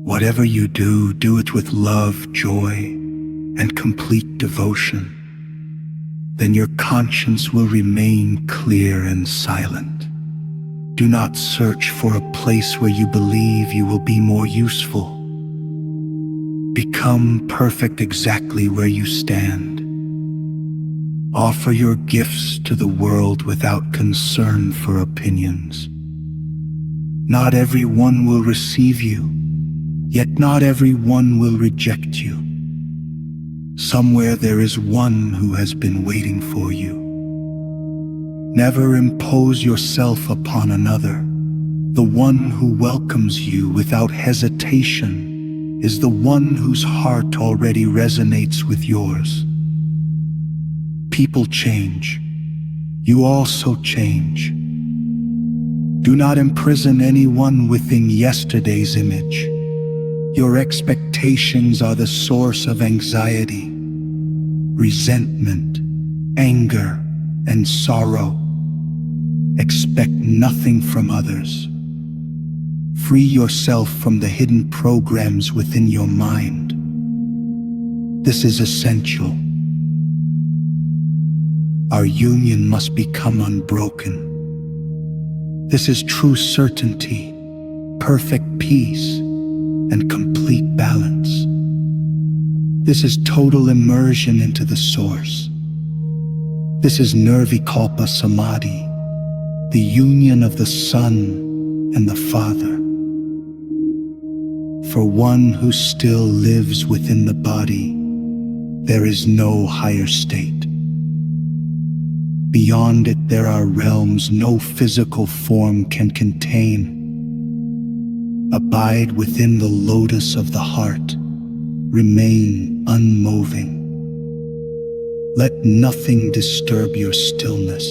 Whatever you do, do it with love, joy, and complete devotion. Then your conscience will remain clear and silent. Do not search for a place where you believe you will be more useful. Become perfect exactly where you stand. Offer your gifts to the world without concern for opinions. Not everyone will receive you, yet not everyone will reject you. Somewhere there is one who has been waiting for you. Never impose yourself upon another. The one who welcomes you without hesitation is the one whose heart already resonates with yours. People change. You also change. Do not imprison anyone within yesterday's image. Your expectations are the source of anxiety, resentment, anger, and sorrow. Expect nothing from others. Free yourself from the hidden programs within your mind. This is essential. Our union must become unbroken. This is true certainty, perfect peace, and complete balance. This is total immersion into the source. This is Nirvikalpa Samadhi, the union of the Son and the Father. For one who still lives within the body, there is no higher state. Beyond it, there are realms no physical form can contain. Abide within the lotus of the heart. Remain unmoving. Let nothing disturb your stillness.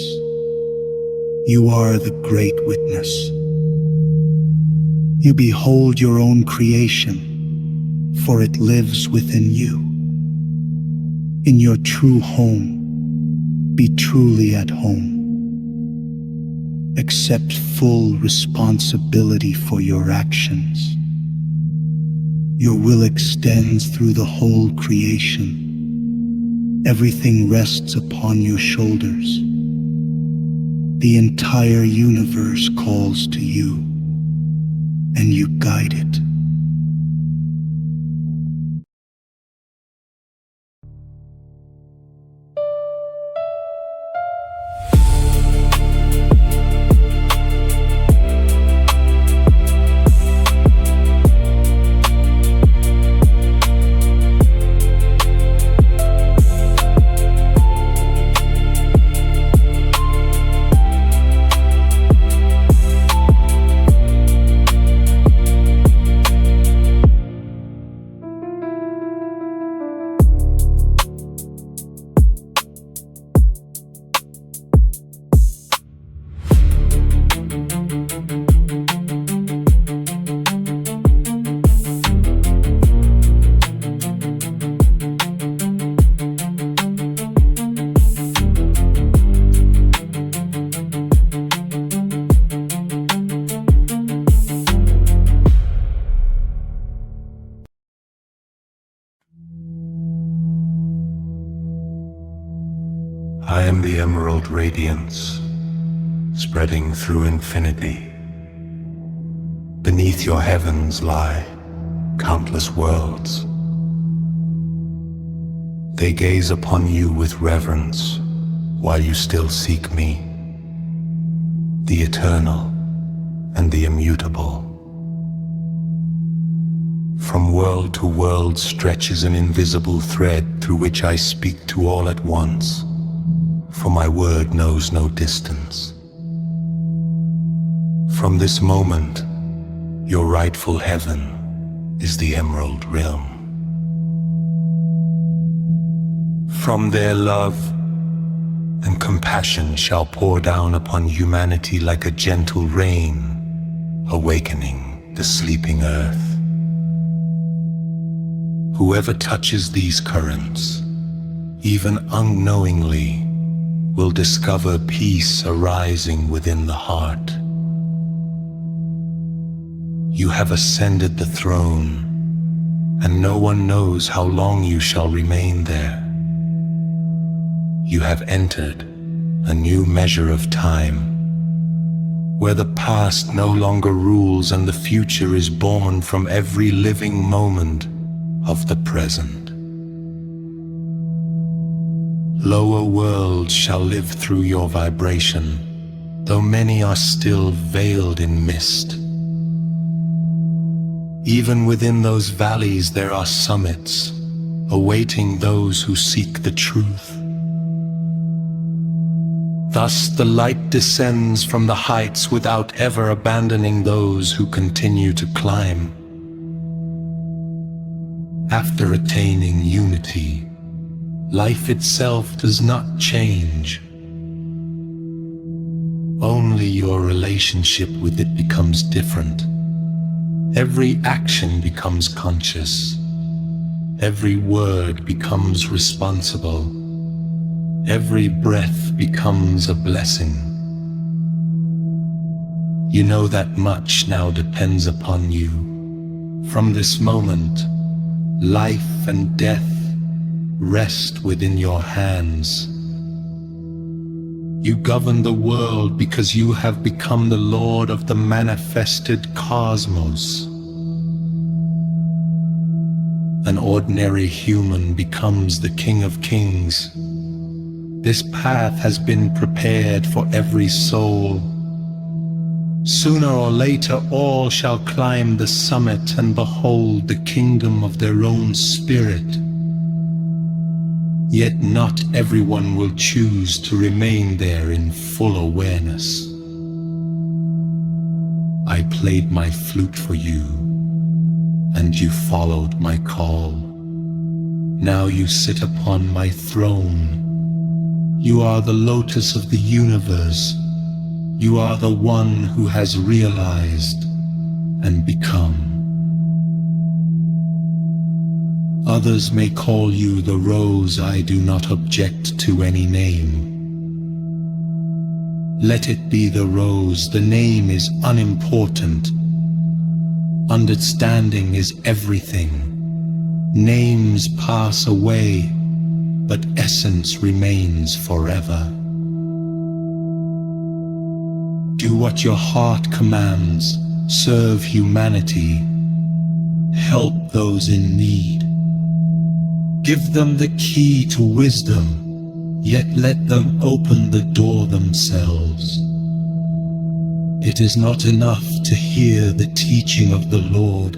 You are the great witness. You behold your own creation, for it lives within you. In your true home, be truly at home. Accept full responsibility for your actions. Your will extends through the whole creation. Everything rests upon your shoulders. The entire universe calls to you, and you guide it. am the emerald radiance, spreading through infinity. Beneath your heavens lie countless worlds. They gaze upon you with reverence while you still seek me, the eternal and the immutable. From world to world stretches an invisible thread through which I speak to all at once, for my word knows no distance. From this moment, your rightful heaven is the emerald realm. From there love and compassion shall pour down upon humanity like a gentle rain, awakening the sleeping earth. Whoever touches these currents, even unknowingly, will discover peace arising within the heart. You have ascended the throne, and no one knows how long you shall remain there. You have entered a new measure of time, where the past no longer rules and the future is born from every living moment of the present. Lower worlds shall live through your vibration, though many are still veiled in mist. Even within those valleys there are summits, awaiting those who seek the truth. Thus the light descends from the heights without ever abandoning those who continue to climb. After attaining unity, life itself does not change. Only your relationship with it becomes different. Every action becomes conscious. Every word becomes responsible. Every breath becomes a blessing. You know that much now depends upon you. From this moment, life and death rest within your hands. You govern the world because you have become the Lord of the manifested cosmos. An ordinary human becomes the King of Kings. This path has been prepared for every soul. Sooner or later all shall climb the summit and behold the kingdom of their own spirit. Yet not everyone will choose to remain there in full awareness. I played my flute for you, and you followed my call. Now you sit upon my throne. You are the lotus of the universe. You are the one who has realized and become. Others may call you the rose. I do not object to any name. Let it be the rose. The name is unimportant. Understanding is everything. Names pass away, but essence remains forever. Do what your heart commands. Serve humanity. Help those in need. Give them the key to wisdom, yet let them open the door themselves. It is not enough to hear the teaching of the Lord.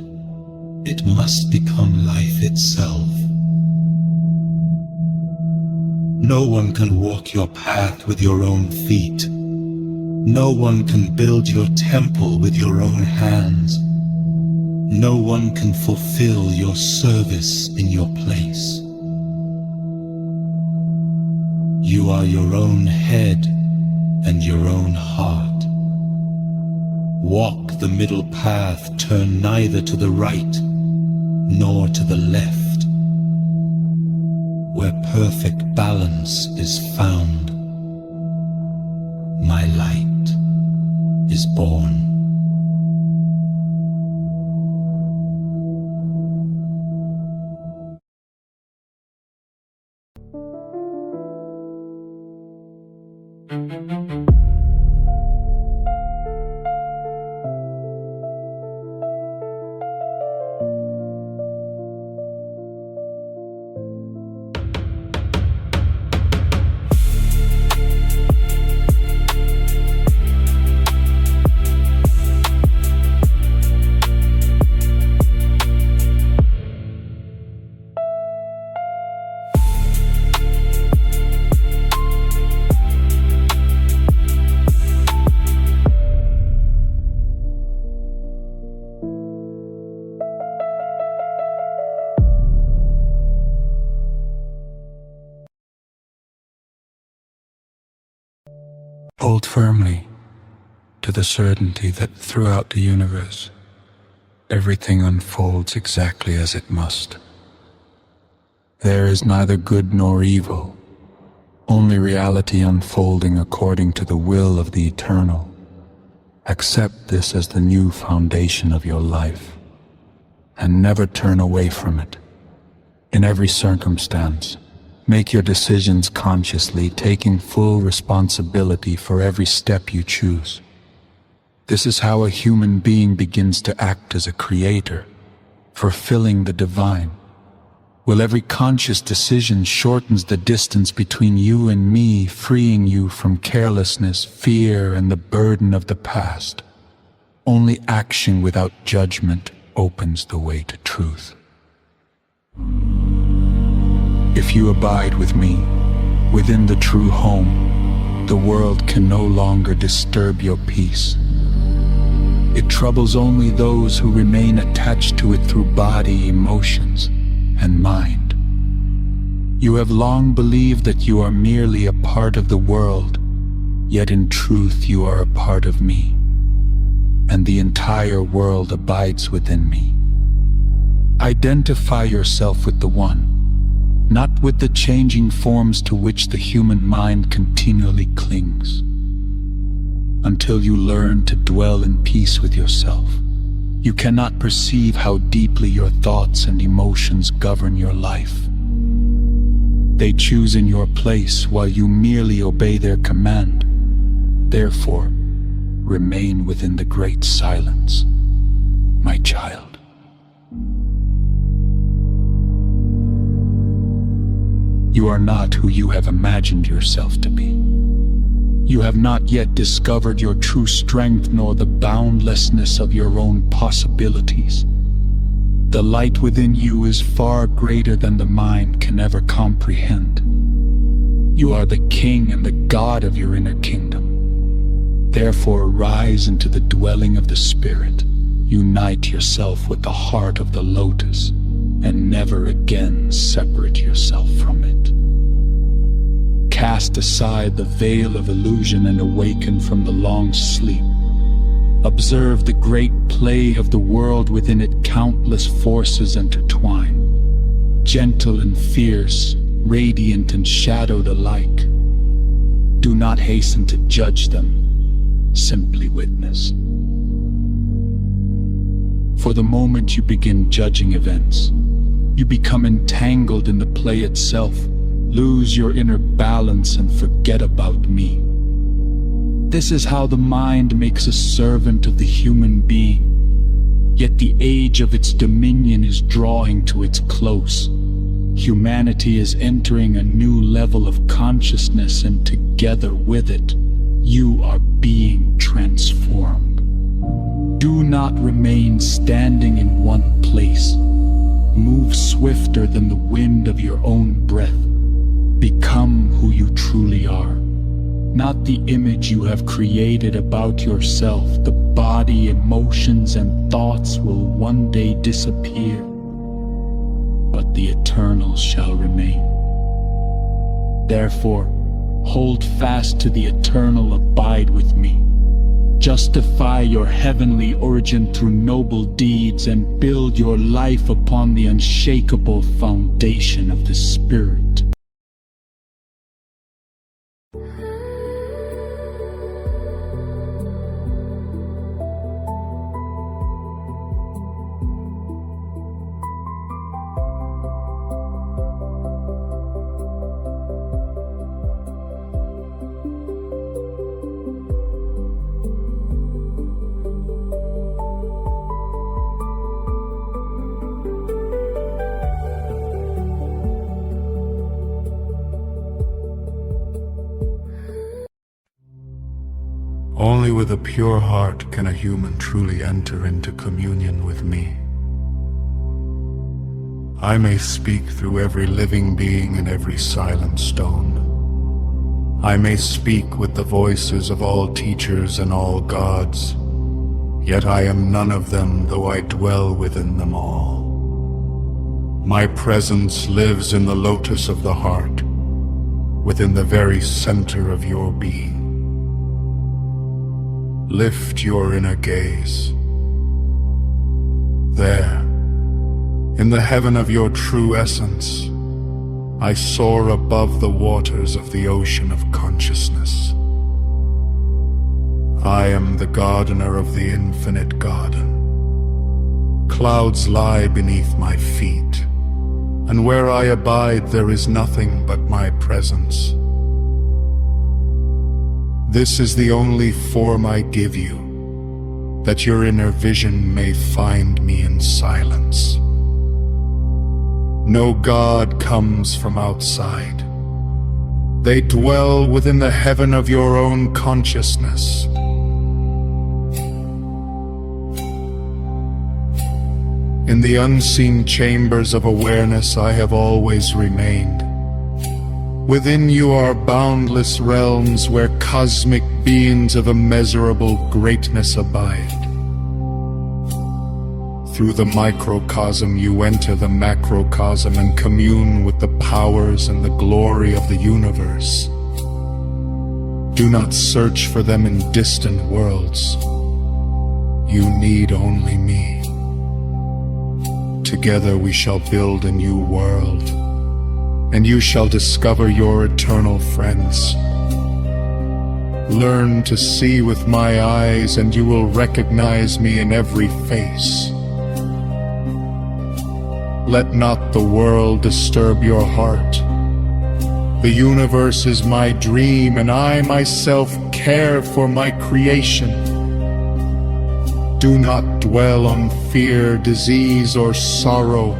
It must become life itself. No one can walk your path with your own feet. No one can build your temple with your own hands. No one can fulfill your service in your place. You are your own head and your own heart. Walk the middle path, turn neither to the right nor to the left. Where perfect balance is found, my light is born. Hold firmly to the certainty that throughout the universe, everything unfolds exactly as it must. There is neither good nor evil, only reality unfolding according to the will of the Eternal. Accept this as the new foundation of your life, and never turn away from it. In every circumstance, make your decisions consciously, taking full responsibility for every step you choose. This is how a human being begins to act as a creator, fulfilling the divine. While every conscious decision shortens the distance between you and me, freeing you from carelessness, fear, and the burden of the past. Only action without judgment opens the way to truth. If you abide with me, within the true home, the world can no longer disturb your peace. It troubles only those who remain attached to it through body, emotions, and mind. You have long believed that you are merely a part of the world, yet in truth you are a part of me, and the entire world abides within me. Identify yourself with the One, not with the changing forms to which the human mind continually clings. Until you learn to dwell in peace with yourself, you cannot perceive how deeply your thoughts and emotions govern your life. They choose in your place while you merely obey their command. Therefore, remain within the great silence, my child. You are not who you have imagined yourself to be. You have not yet discovered your true strength nor the boundlessness of your own possibilities. The light within you is far greater than the mind can ever comprehend. You are the king and the god of your inner kingdom. Therefore, rise into the dwelling of the Spirit. Unite yourself with the heart of the lotus, and never again separate yourself from it. Cast aside the veil of illusion and awaken from the long sleep. Observe the great play of the world within it. Countless forces intertwine, gentle and fierce, radiant and shadowed alike. Do not hasten to judge them, simply witness. For the moment you begin judging events, you become entangled in the play itself, lose your inner balance and forget about me. This is how the mind makes a servant of the human being, yet the age of its dominion is drawing to its close. Humanity is entering a new level of consciousness, and together with it, you are being transformed. Do not remain standing in one place. Move swifter than the wind of your own breath. Become who you truly are, not the image you have created about yourself. The body, emotions, and thoughts will one day disappear, but the eternal shall remain. Therefore, hold fast to the eternal, abide with me. Justify your heavenly origin through noble deeds, and build your life upon the unshakable foundation of the Spirit. Only with a pure heart can a human truly enter into communion with me. I may speak through every living being and every silent stone. I may speak with the voices of all teachers and all gods, yet I am none of them, though I dwell within them all. My presence lives in the lotus of the heart, within the very center of your being. Lift your inner gaze. There, in the heaven of your true essence, I soar above the waters of the ocean of consciousness. I am the gardener of the infinite garden. Clouds lie beneath my feet, and where I abide there is nothing but my presence. This is the only form I give you, that your inner vision may find me in silence. No God comes from outside. They dwell within the heaven of your own consciousness. In the unseen chambers of awareness I have always remained. Within you are boundless realms where cosmic beings of immeasurable greatness abide. Through the microcosm you enter the macrocosm and commune with the powers and the glory of the universe. Do not search for them in distant worlds. You need only me. Together we shall build a new world, and you shall discover your eternal friends. Learn to see with my eyes, and you will recognize me in every face. Let not the world disturb your heart. The universe is my dream, and I myself care for my creation. Do not dwell on fear, disease, or sorrow.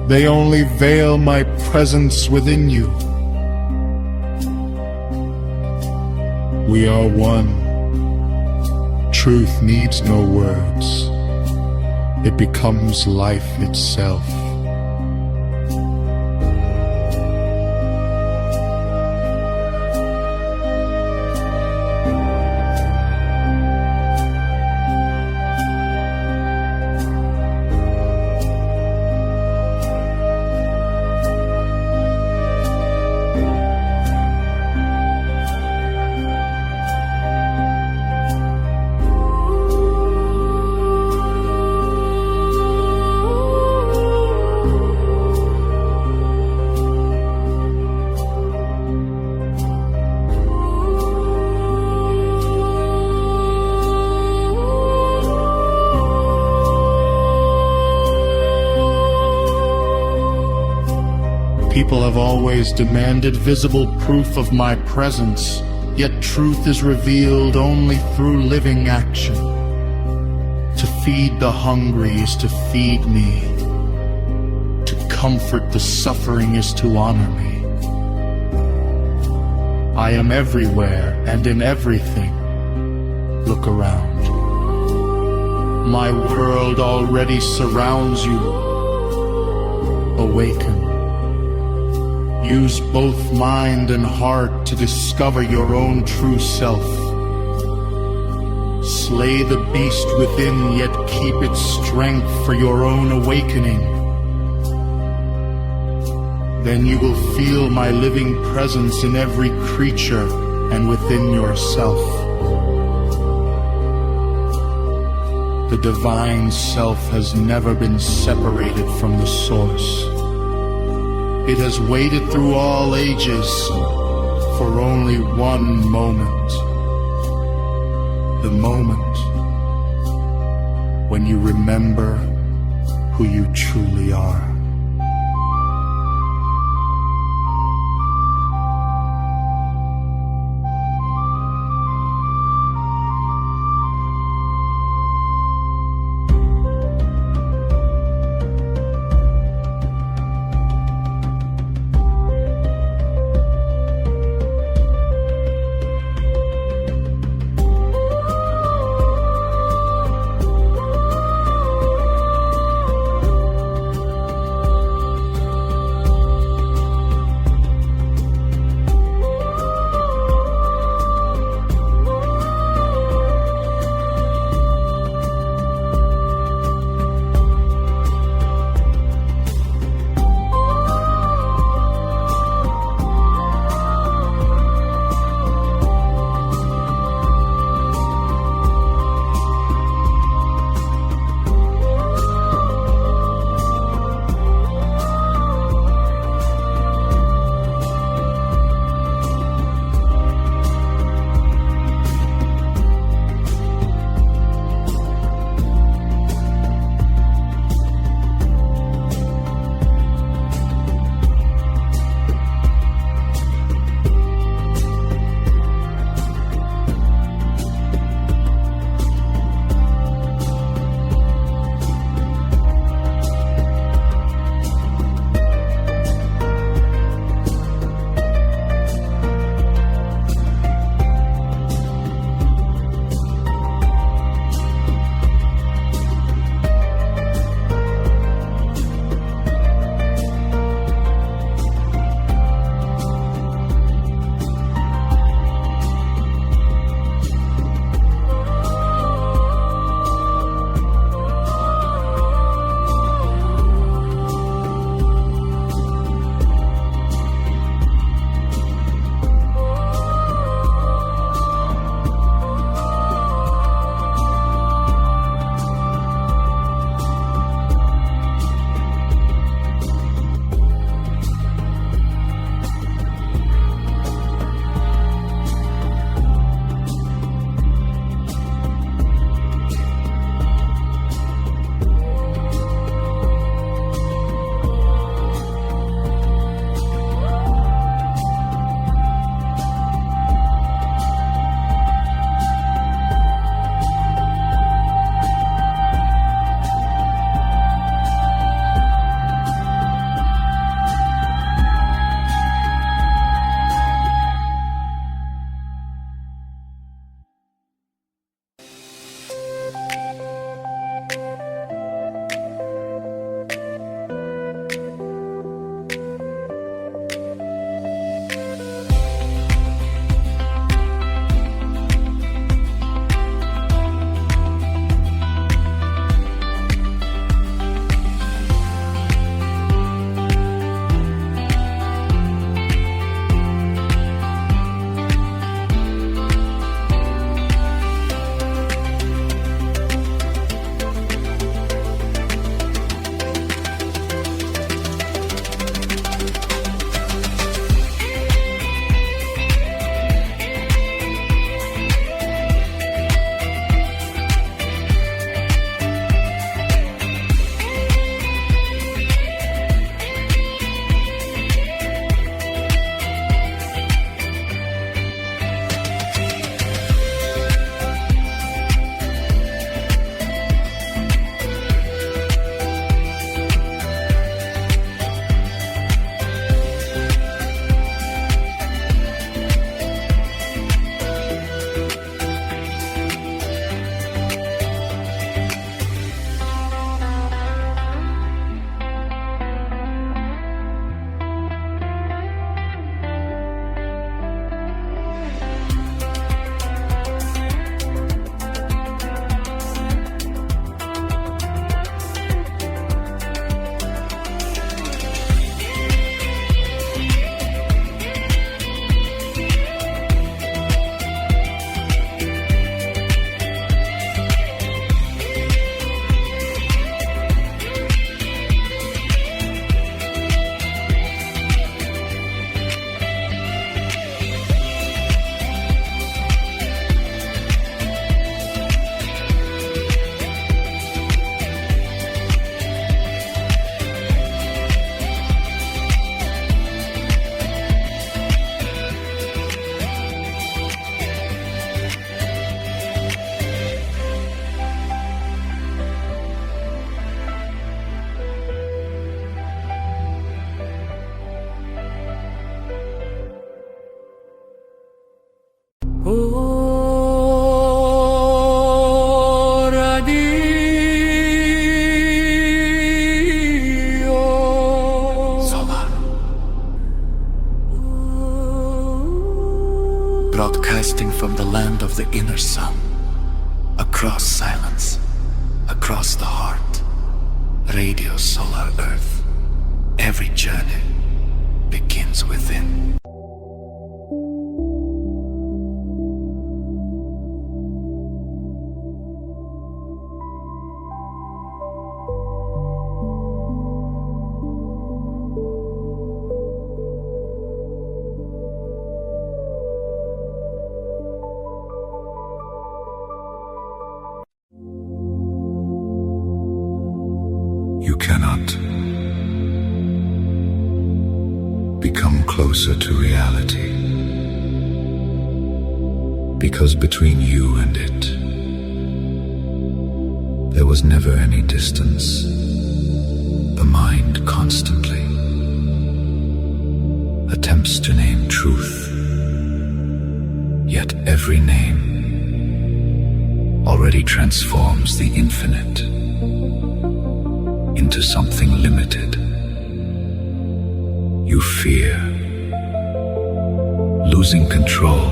They only veil my presence within you. We are one. Truth needs no words. It becomes life itself. People have always demanded visible proof of my presence, yet truth is revealed only through living action. To feed the hungry is to feed me. To comfort the suffering is to honor me. I am everywhere and in everything. Look around. My world already surrounds you. Awaken. Use both mind and heart to discover your own true self. Slay the beast within, yet keep its strength for your own awakening. Then you will feel my living presence in every creature and within yourself. The divine self has never been separated from the source. It has waited through all ages for only one moment. The moment when you remember who you truly are. broadcasting from the land of the inner sun, across silence, across the heart, Radio Solar Earth. Every journey begins within. You cannot become closer to reality, because between you and it, there was never any distance. The mind constantly attempts to name truth, yet every name already transforms the infinite into something limited. You fear losing control,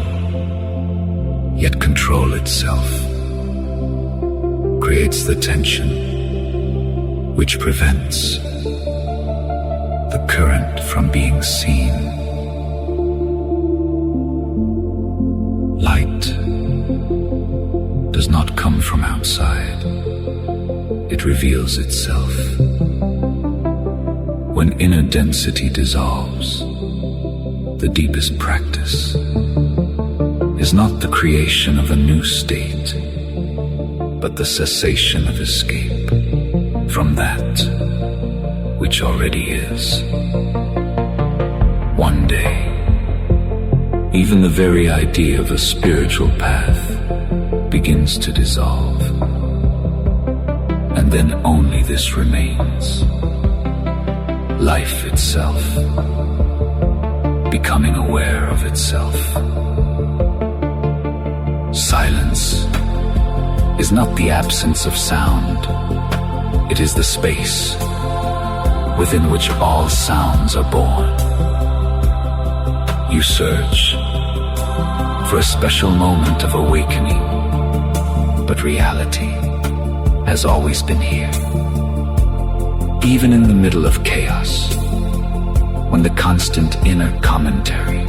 yet control itself creates the tension which prevents the current from being seen. Light does not come from outside. It reveals itself. When inner density dissolves, the deepest practice is not the creation of a new state, but the cessation of escape from that which already is. One day, even the very idea of a spiritual path begins to dissolve. And then only this remains. Life itself, becoming aware of itself. Silence is not the absence of sound. It is the space within which all sounds are born. You search for a special moment of awakening, but reality has always been here. Even in the middle of chaos, when the constant inner commentary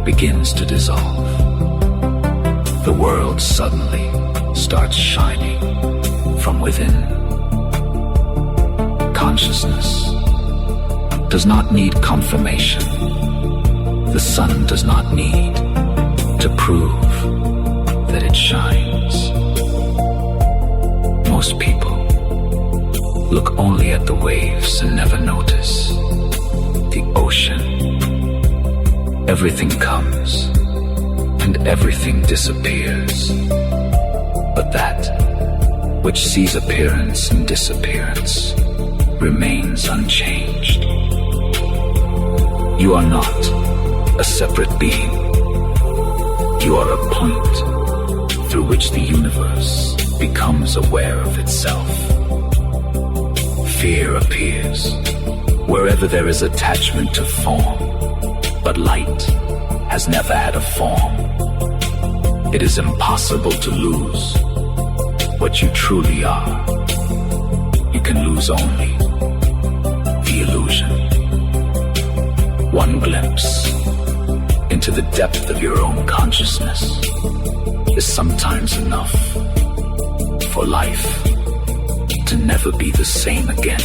begins to dissolve, the world suddenly starts shining from within. Consciousness does not need confirmation. The sun does not need to prove that it shines. Most people look only at the waves and never notice the ocean. Everything comes and everything disappears, but that which sees appearance and disappearance remains unchanged. You are not a separate being. You are a point through which the universe becomes aware of itself. Fear appears wherever there is attachment to form, but light has never had a form. It is impossible to lose what you truly are. You can lose only the illusion. One glimpse into the depth of your own consciousness is sometimes enough for life to never be the same again.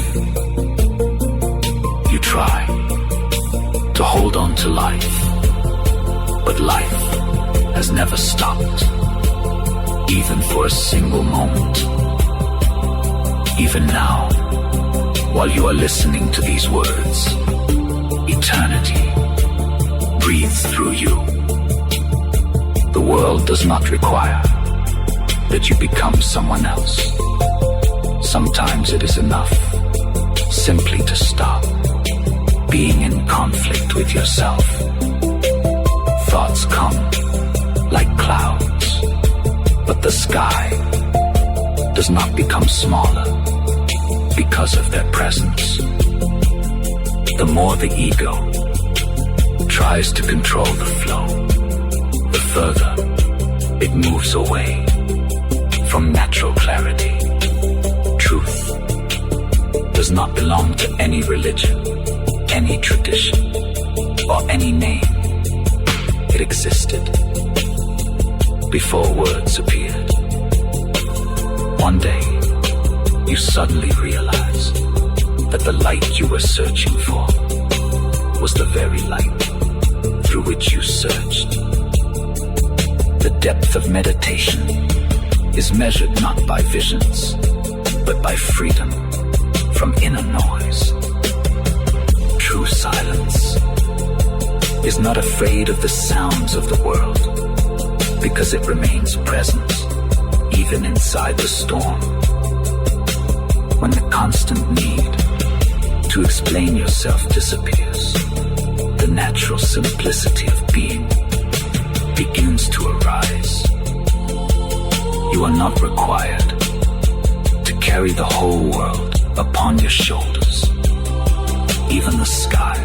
You try to hold on to life, but life has never stopped, even for a single moment. Even now, while you are listening to these words, eternity breathes through you. The world does not require that you become someone else. Sometimes it is enough simply to stop being in conflict with yourself. Thoughts come like clouds, but the sky does not become smaller because of their presence. The more the ego tries to control the Further, it moves away from natural clarity. Truth does not belong to any religion, any tradition, or any name. It existed before words appeared. One day, you suddenly realize that the light you were searching for was the very light through which you searched. The depth of meditation is measured not by visions, but by freedom from inner noise. True silence is not afraid of the sounds of the world, because it remains present even inside the storm. When the constant need to explain yourself disappears, the natural simplicity of being begins to arise. You are not required to carry the whole world upon your shoulders. Even the sky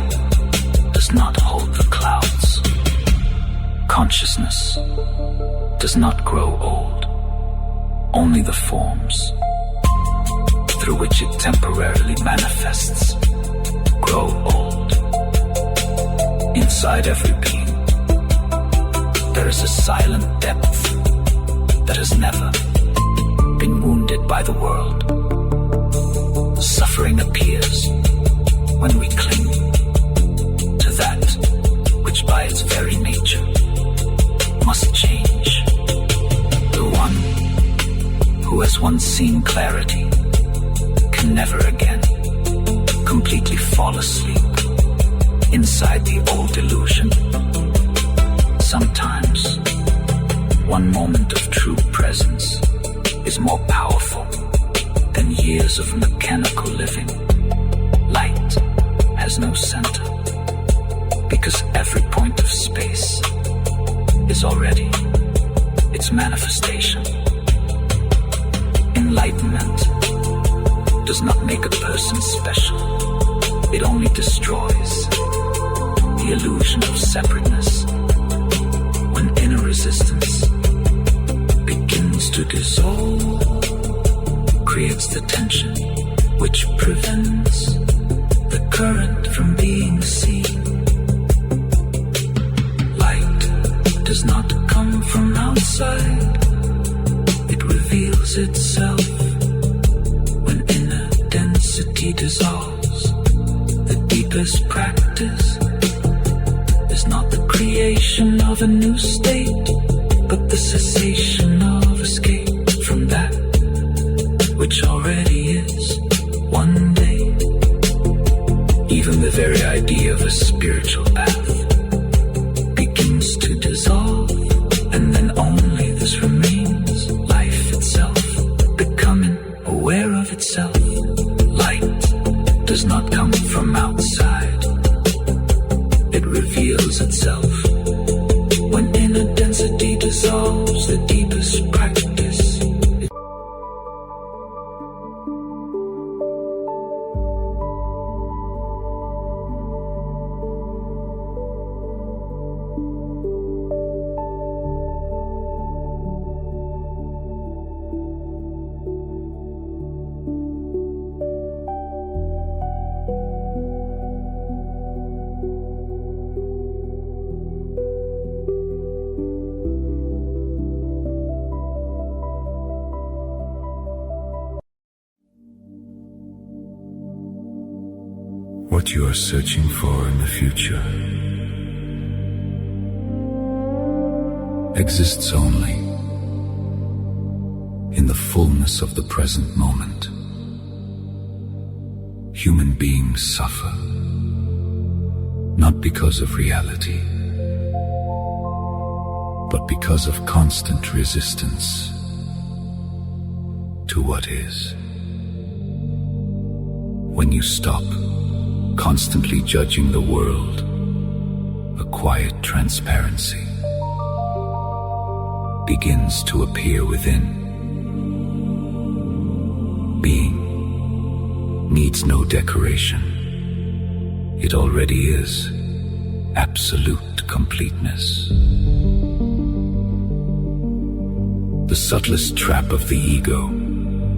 does not hold the clouds. Consciousness does not grow old. Only the forms through which it temporarily manifests grow old. Inside every being, there is a silent depth that has never been wounded by the world. Suffering appears when we cling to that which by its very nature must change. The one who has once seen clarity can never again completely fall asleep inside the old illusion. Sometimes one moment of true presence is more powerful than years of mechanical living. Light has no center, because every point of space is already its manifestation. Enlightenment does not make a person special. It only destroys the illusion of separateness. When inner resistance begins to dissolve, creates the tension which prevents the current from being seen. Light does not come from outside. It reveals itself when inner density dissolves. The deepest practice is not the creation of a new state, but the cessation of escape from that which already is one day. Even the very idea of a spiritual path begins to dissolve, and then only this remains, life itself, becoming aware of itself. Light does not come from outside. It reveals itself when inner density dissolves. The deepest practice. What you are searching for in the future exists only in the fullness of the present moment. Human beings suffer, not because of reality, but because of constant resistance to what is. When you stop constantly judging the world, a quiet transparency begins to appear within. Being needs no decoration. It already is absolute completeness. The subtlest trap of the ego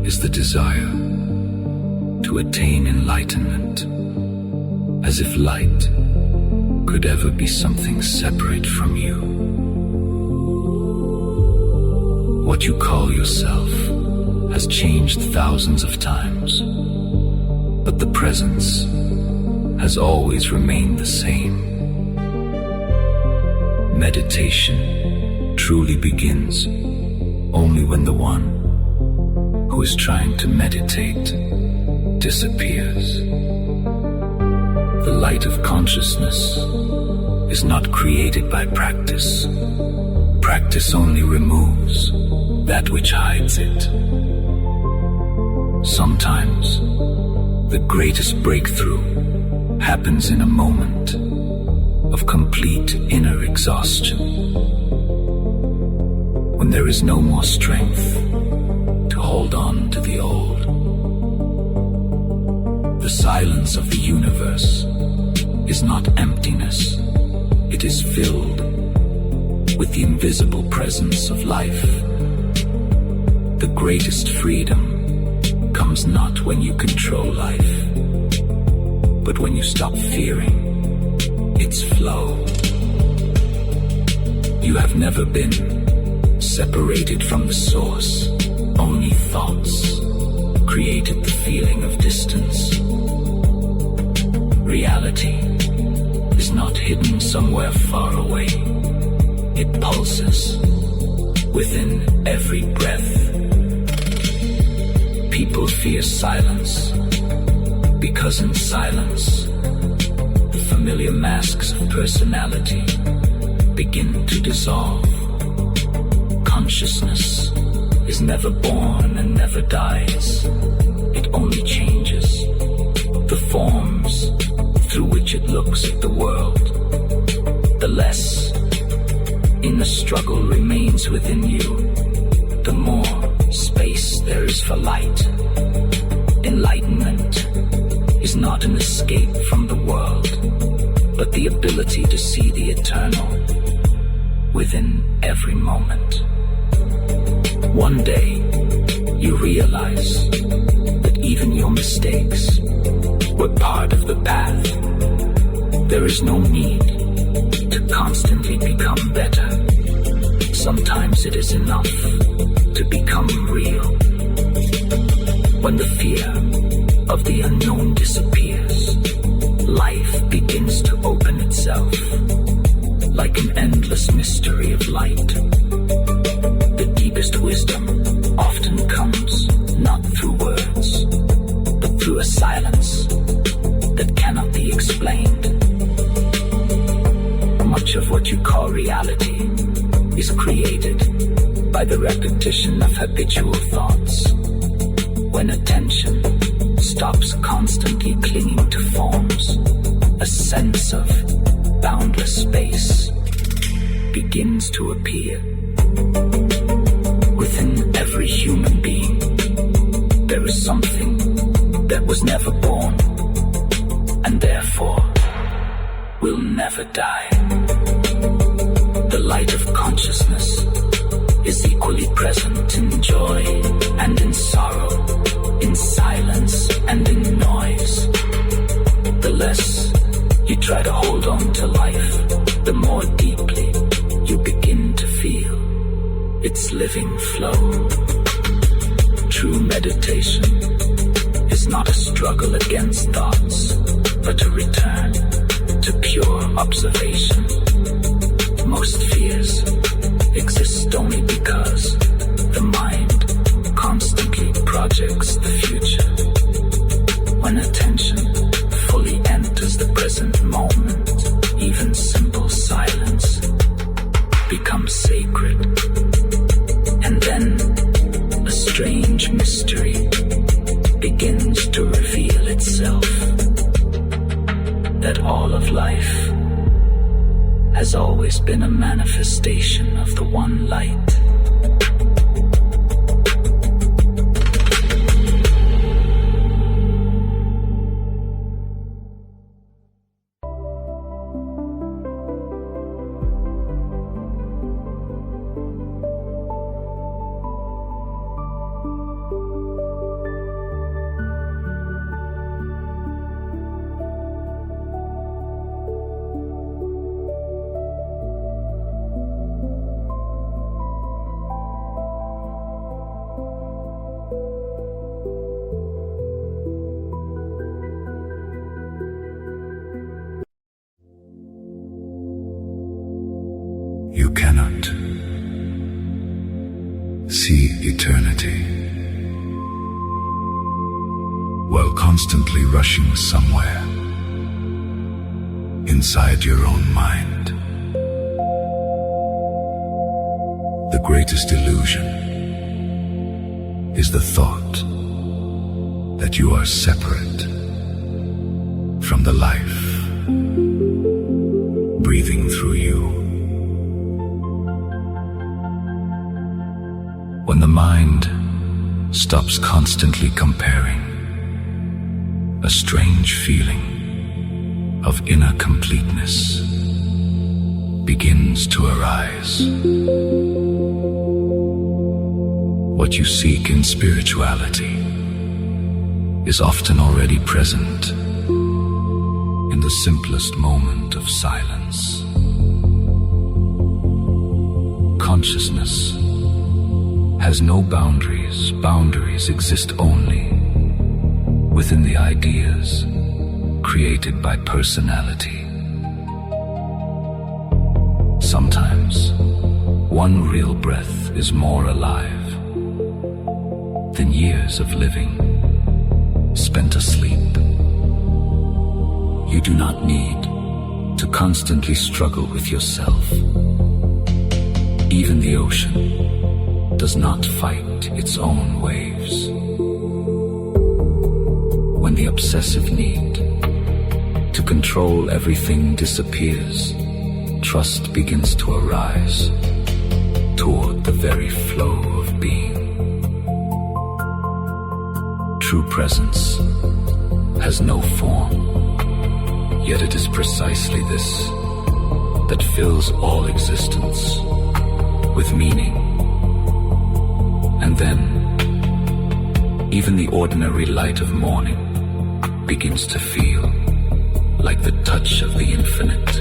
is the desire to attain enlightenment, as if light could ever be something separate from you. What you call yourself has changed thousands of times, but the presence has always remained the same. Meditation truly begins only when the one who is trying to meditate disappears. The light of consciousness is not created by practice. Practice only removes that which hides it. Sometimes the greatest breakthrough happens in a moment of complete inner exhaustion, when there is no more strength to hold on to the old. The silence of the universe is not emptiness, it is filled with the invisible presence of life. The greatest freedom comes not when you control life, but when you stop fearing its flow. You have never been separated from the source. Only thoughts created the feeling of distance. Reality is not hidden somewhere far away. It pulses within every breath. People fear silence because in silence, the familiar masks of personality begin to dissolve. Consciousness is never born and never dies. It only changes the forms through which it looks at the world. The less inner struggle remains within you, the more space there is for light. Enlightenment is not an escape from the world, but the ability to see the eternal within every moment. One day, you realize that even your mistakes were part of the path. There is no need to constantly become better. Sometimes it is enough to become real. When the fear of the unknown disappears, life begins to open itself like an endless mystery of light. The deepest wisdom often comes not through words, but through a silence that cannot be explained. Much of what you call reality is created by the repetition of habitual thoughts. When attention stops constantly clinging to forms, a sense of boundless space begins to appear. Within every human being, there is something that was never born, and therefore will never die. The light of consciousness is equally present in joy and in sorrow, in silence and in noise. The less you try to hold on to life, the more deeply you begin to feel its living flow. True meditation is not a struggle against thoughts, but a return to pure observation. Most fears exist only because the mind constantly projects the future. When attention fully enters the present moment, even simple silence becomes sacred. And then a strange mystery begins to reveal itself, that all of life has always been a manifestation of the one light. see eternity while constantly rushing somewhere inside your own mind. The greatest illusion is the thought that you are separate from the life breathing through you. When the mind stops constantly comparing, a strange feeling of inner completeness begins to arise. What you seek in spirituality is often already present in the simplest moment of silence. Consciousness has no boundaries. Boundaries exist only within the ideas created by personality. Sometimes one real breath is more alive than years of living spent asleep. You do not need to constantly struggle with yourself. Even the ocean does not fight its own waves. When the obsessive need to control everything disappears, trust begins to arise toward the very flow of being. True presence has no form, yet it is precisely this that fills all existence with meaning. And then, even the ordinary light of morning begins to feel like the touch of the infinite.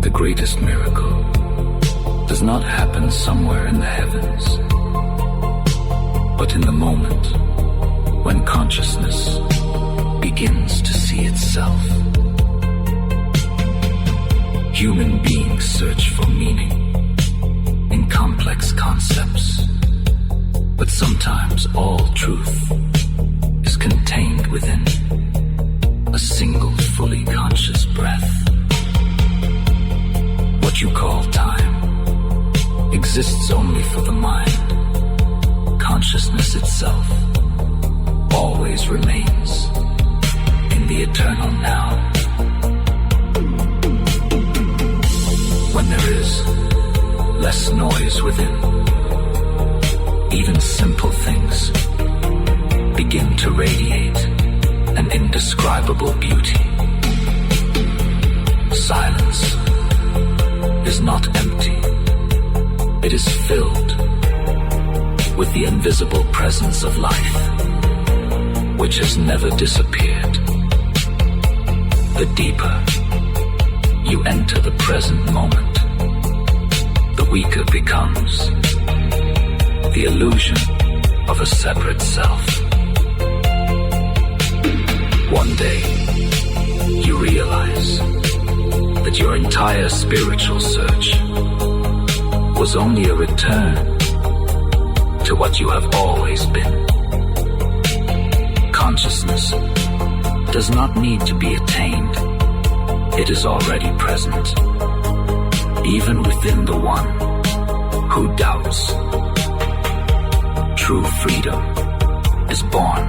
The greatest miracle does not happen somewhere in the heavens, but in the moment when consciousness begins to see itself. Human beings search for meaning in complex concepts, but sometimes all truth is contained within a single fully conscious breath. What you call time exists only for the mind. Consciousness itself always remains in the eternal now. When there is less noise within, even simple things begin to radiate an indescribable beauty. Silence is not empty. It is filled with the invisible presence of life, which has never disappeared. The deeper you enter the present moment, the weaker becomes the illusion of a separate self. One day, you realize that your entire spiritual search was only a return to what you have always been. Consciousness does not need to be attained. It is already present, even within the one who doubts. True freedom is born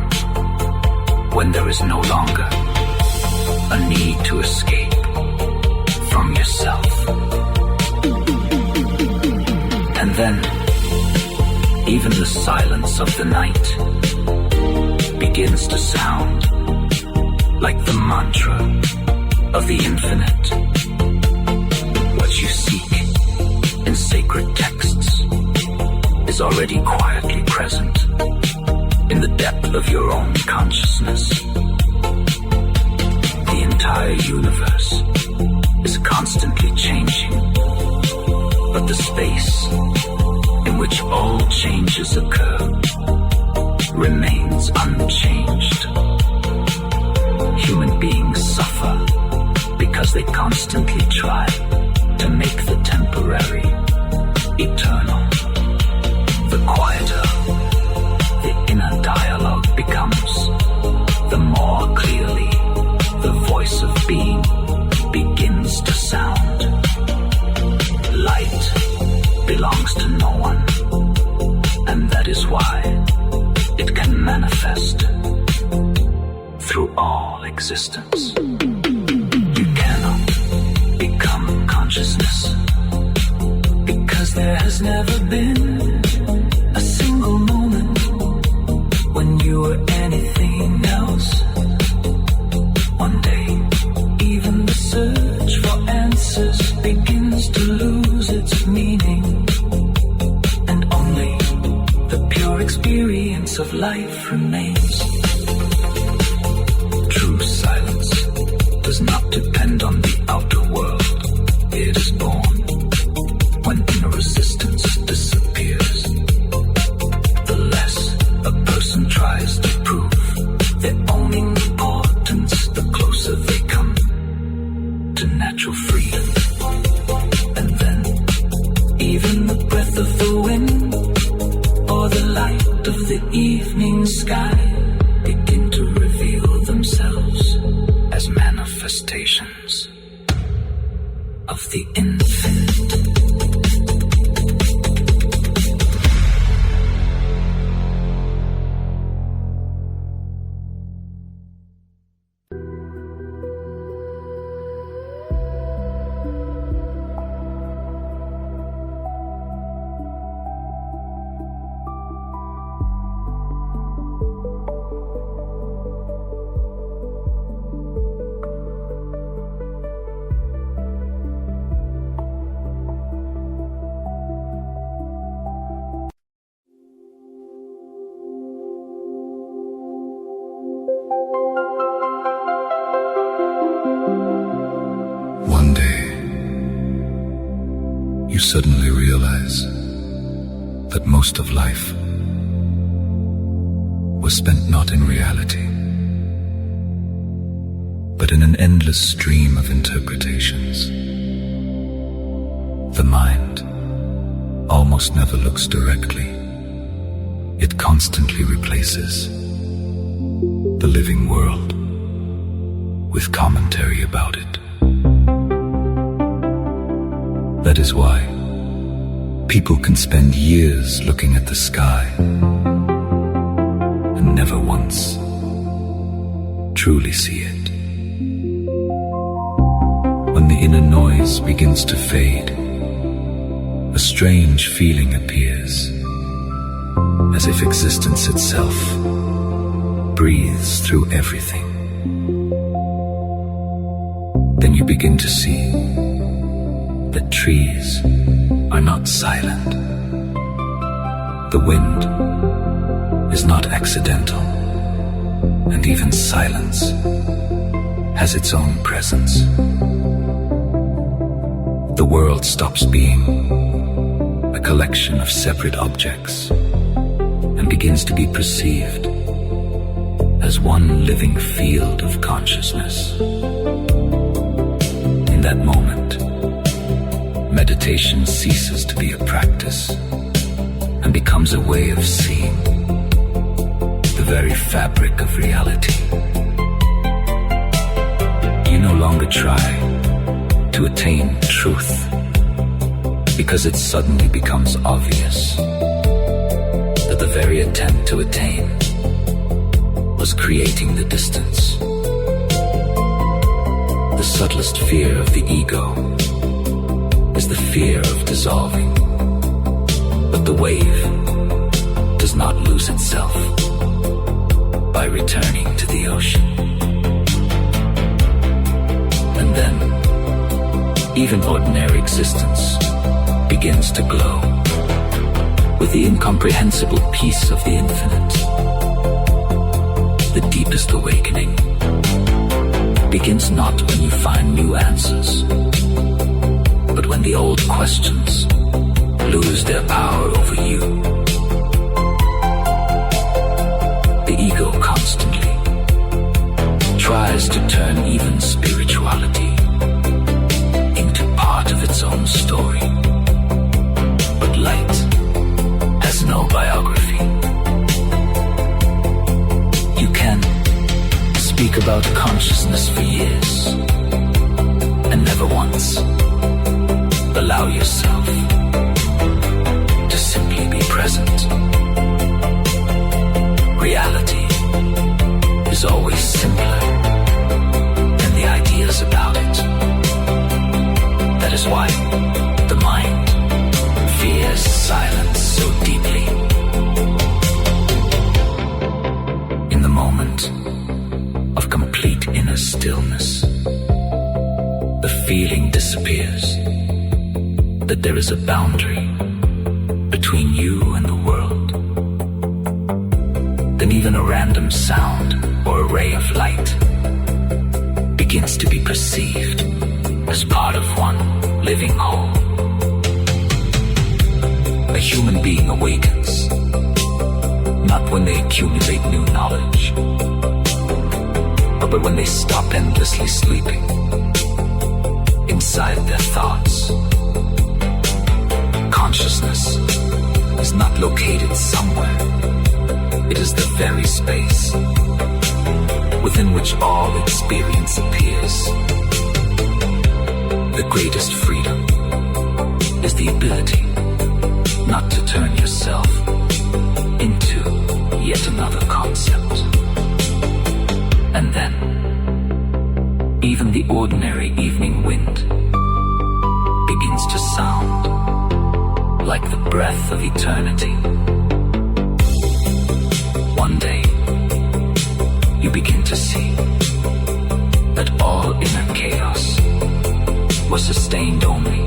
when there is no longer a need to escape from yourself. And then, even the silence of the night begins to sound like the mantra of the infinite. What you seek in sacred texts is already quietly present in the depth of your own consciousness. The entire universe is constantly changing, but the space in which all changes occur remains unchanged. Human beings suffer because they constantly try to make the temporary eternal. all existence. You cannot become consciousness, because there has never been a single moment when you were anything else. One day, even the search for answers begins to lose its meaning, and only the pure experience of life remains. True silence does not depend on the outer world. It is born when inner resistance disappears. The less a person tries to prove their own importance, the closer they come to natural freedom. And then even the breath of the wind or the light of the evening sky begin to reveal themselves as manifestations of the infinite. One day, you suddenly realize that most of life was spent not in reality, but in an endless stream of interpretations. The mind almost never looks directly. It constantly replaces the living world with commentary about it. That is why people can spend years looking at the sky and never once truly see it. When the inner noise begins to fade, a strange feeling appears, as if existence itself breathes through everything. Then you begin to see that trees are not silent. The wind is not accidental, and even silence has its own presence. The world stops being a collection of separate objects and begins to be perceived as one living field of consciousness. In that moment, meditation ceases to be a practice and becomes a way of seeing the very fabric of reality. You no longer try to attain truth because it suddenly becomes obvious that the very attempt to attain was creating the distance. The subtlest fear of the ego is the fear of dissolving, but the wave does not lose itself by returning to the ocean. And then, even ordinary existence begins to glow with the incomprehensible peace of the infinite. The deepest awakening begins not when you find new answers, but when the old questions lose their power over you. The ego constantly tries to turn even spirituality into part of its own story. But light has no biography. You can speak about consciousness for years and never once allow yourself to simply be present. Reality is always simpler moment of complete inner stillness, the feeling disappears that there is a boundary between you and the world. Then even a random sound or a ray of light begins to be perceived as part of one living whole. A human being awakens, not when they accumulate new knowledge, but when they stop endlessly sleeping inside their thoughts. Consciousness is not located somewhere. It is the very space within which all experience appears. The greatest freedom is the ability not to turn yourself into yet another concept. And then, even the ordinary evening wind begins to sound like the breath of eternity. One day, you begin to see that all inner chaos was sustained only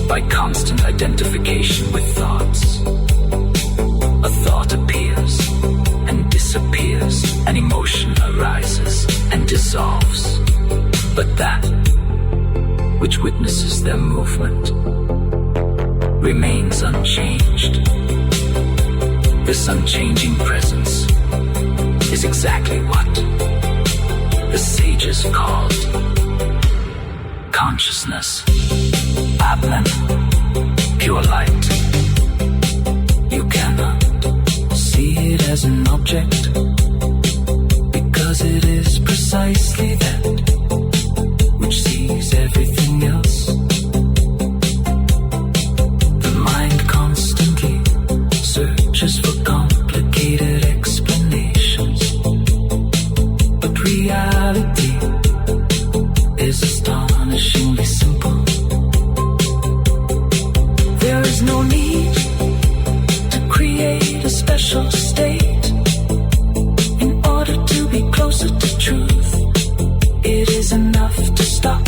by constant identification with thoughts. A thought appears and disappears, an emotion arises and dissolves, but that which witnesses their movement remains unchanged. This unchanging presence is exactly what the sages called consciousness, Atman, pure light. You cannot see it as an object because it is precisely that which sees everything else. Searches for complicated explanations, but reality is astonishingly simple. There is no need to create a special state in order to be closer to truth. It is enough to stop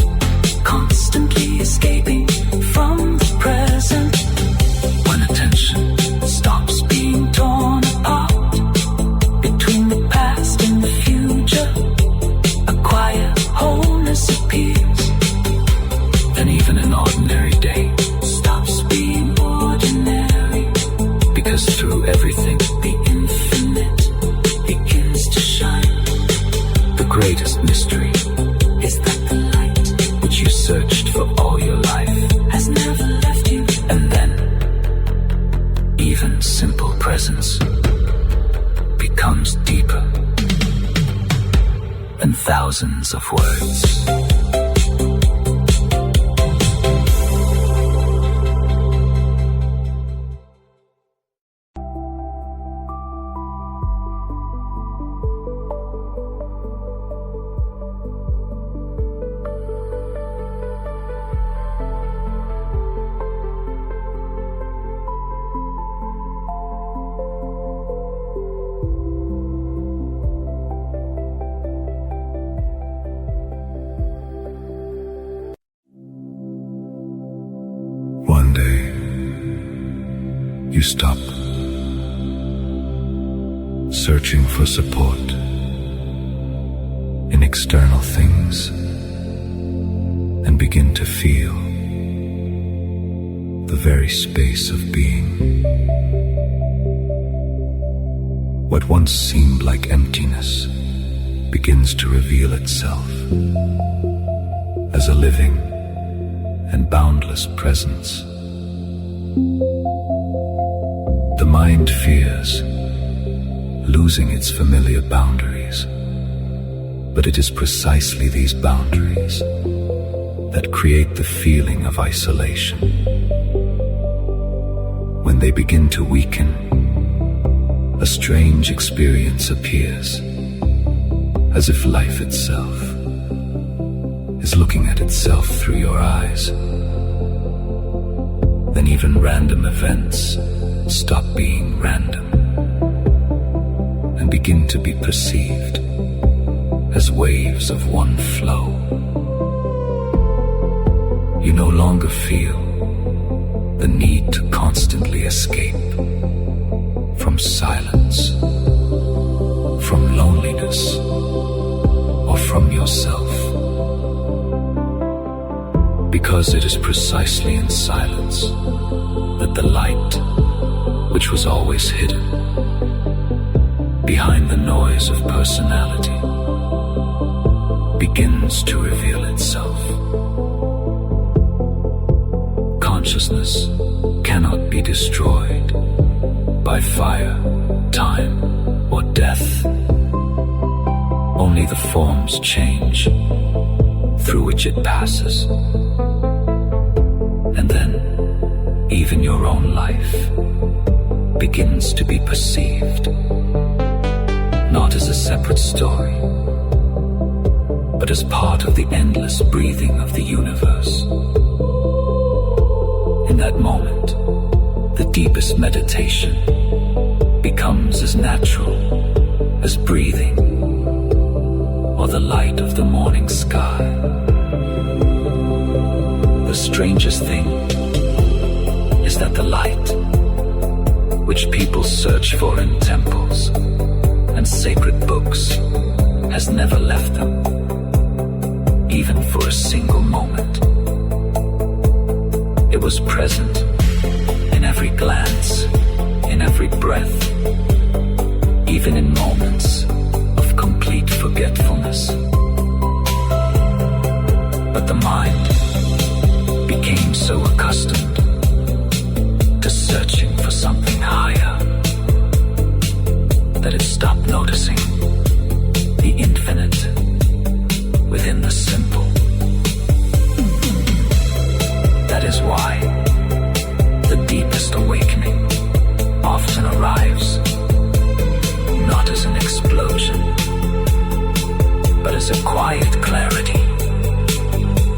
constantly escaping from the present. When attention stops being torn apart between the past and the future, a quiet wholeness appears. Then even an ordinary day stops being ordinary, because through everything the infinite begins to shine. The greatest mystery is that the light which you searched for all your life has never left you. And then even simple presence becomes deeper than thousands of words. One day, you stop searching for support in external things and begin to feel the very space of being. What once seemed like emptiness begins to reveal itself as a living and boundless presence. The mind fears losing its familiar boundaries, but it is precisely these boundaries that create the feeling of isolation. When they begin to weaken, a strange experience appears, as if life itself is looking at itself through your eyes. Then even random events stop being random and begin to be perceived as waves of one flow. You no longer feel the need to constantly escape from silence, from loneliness, or from yourself. Because it is precisely in silence that the light, which was always hidden behind the noise of personality, begins to reveal itself. Consciousness cannot be destroyed by fire, time, or death. Only the forms change through which it passes. And then, even your own life begins to be perceived, not as a separate story, but as part of the endless breathing of the universe. In that moment, the deepest meditation becomes as natural as breathing or the light of the morning sky. The strangest thing is that the light, which people search for in temples and sacred books, has never left them, even for a single moment. It was present in every glance, in every breath, even in moments of complete forgetfulness. But the mind became so accustomed to searching for something higher that it stopped noticing the infinite within the simple. That is why the deepest awakening often arrives not as an explosion, but as a quiet clarity,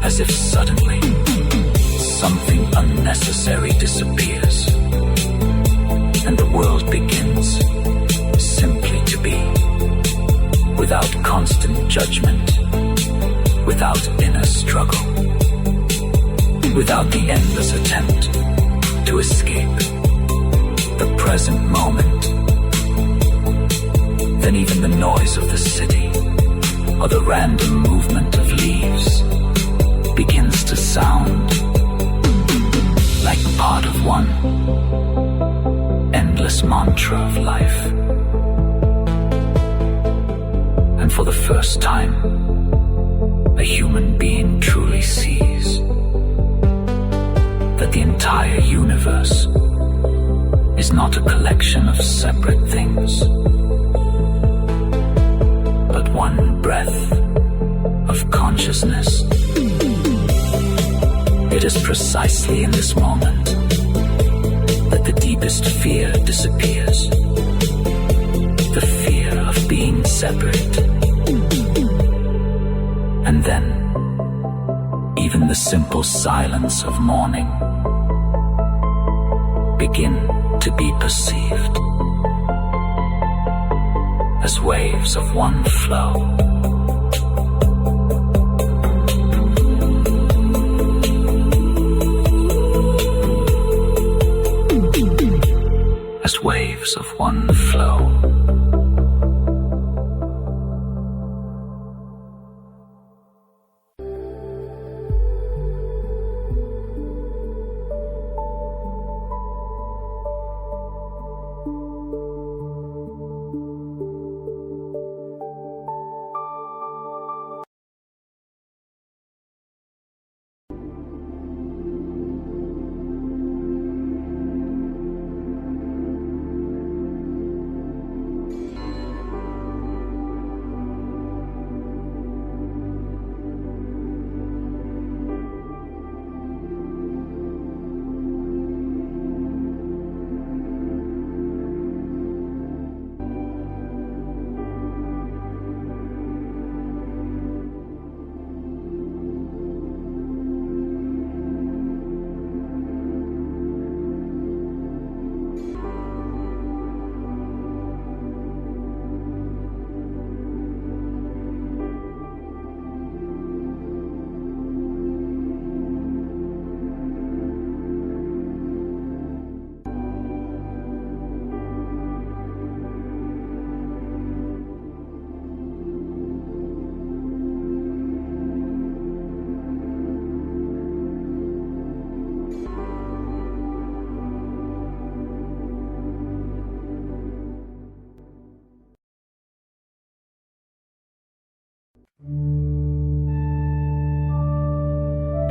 as if suddenly something unnecessary disappears and the world begins simply to be, without constant judgment, without inner struggle, without the endless attempt to escape the present moment. Then even the noise of the city or the random movement of leaves begins to sound like part of one endless mantra of life. And for the first time, a human being truly sees that the entire universe is not a collection of separate things, but one breath of consciousness. It is precisely in this moment that the deepest fear disappears, the fear of being separate. And then, even the simple silence of morning begin to be perceived as waves of one flow. As waves of one flow.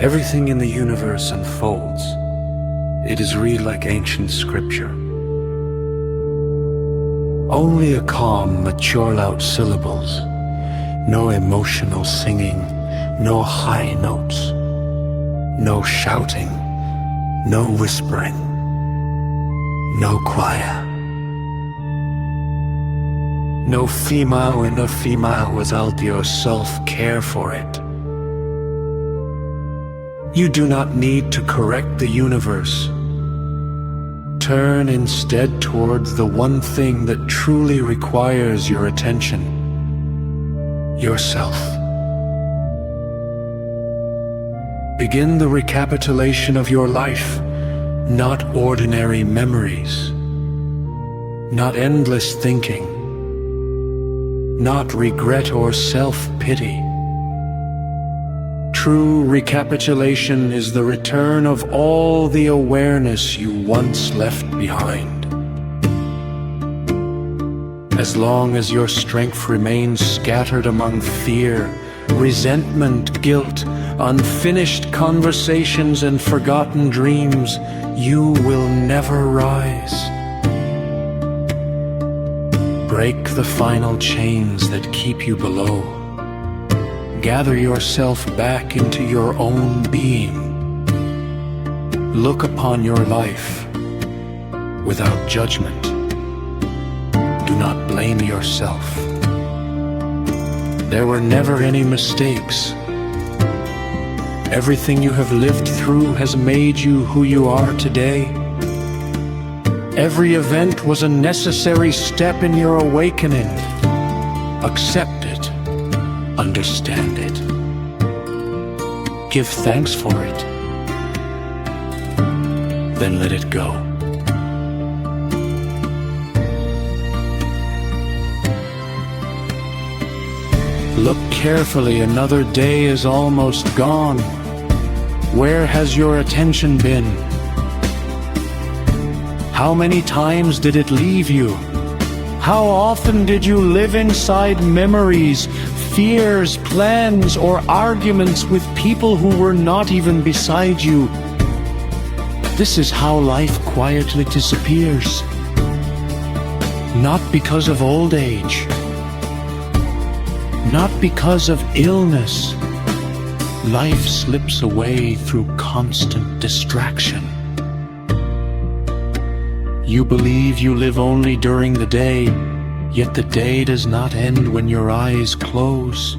Everything in the universe unfolds. It is read like ancient scripture. Only a calm, mature loud syllables. No emotional singing, no high notes. No shouting, no whispering, no choir. No female inner female without yourself care for it. You do not need to correct the universe. Turn instead towards the one thing that truly requires your attention. Yourself. Begin the recapitulation of your life, not ordinary memories, not endless thinking, not regret or self-pity. True recapitulation is the return of all the awareness you once left behind. As long as your strength remains scattered among fear, resentment, guilt, unfinished conversations and forgotten dreams, you will never rise. Break the final chains that keep you below. Gather yourself back into your own being. Look upon your life without judgment. Do not blame yourself. There were never any mistakes. Everything you have lived through has made you who you are today. Every event was a necessary step in your awakening. Accept it. Understand it. Give thanks for it. Then let it go. Look carefully, another day is almost gone. Where has your attention been? How many times did it leave you? How often did you live inside memories, fears, plans, or arguments with people who were not even beside you? This is how life quietly disappears. Not because of old age, not because of illness. Life slips away through constant distraction. You believe you live only during the day, yet the day does not end when your eyes close.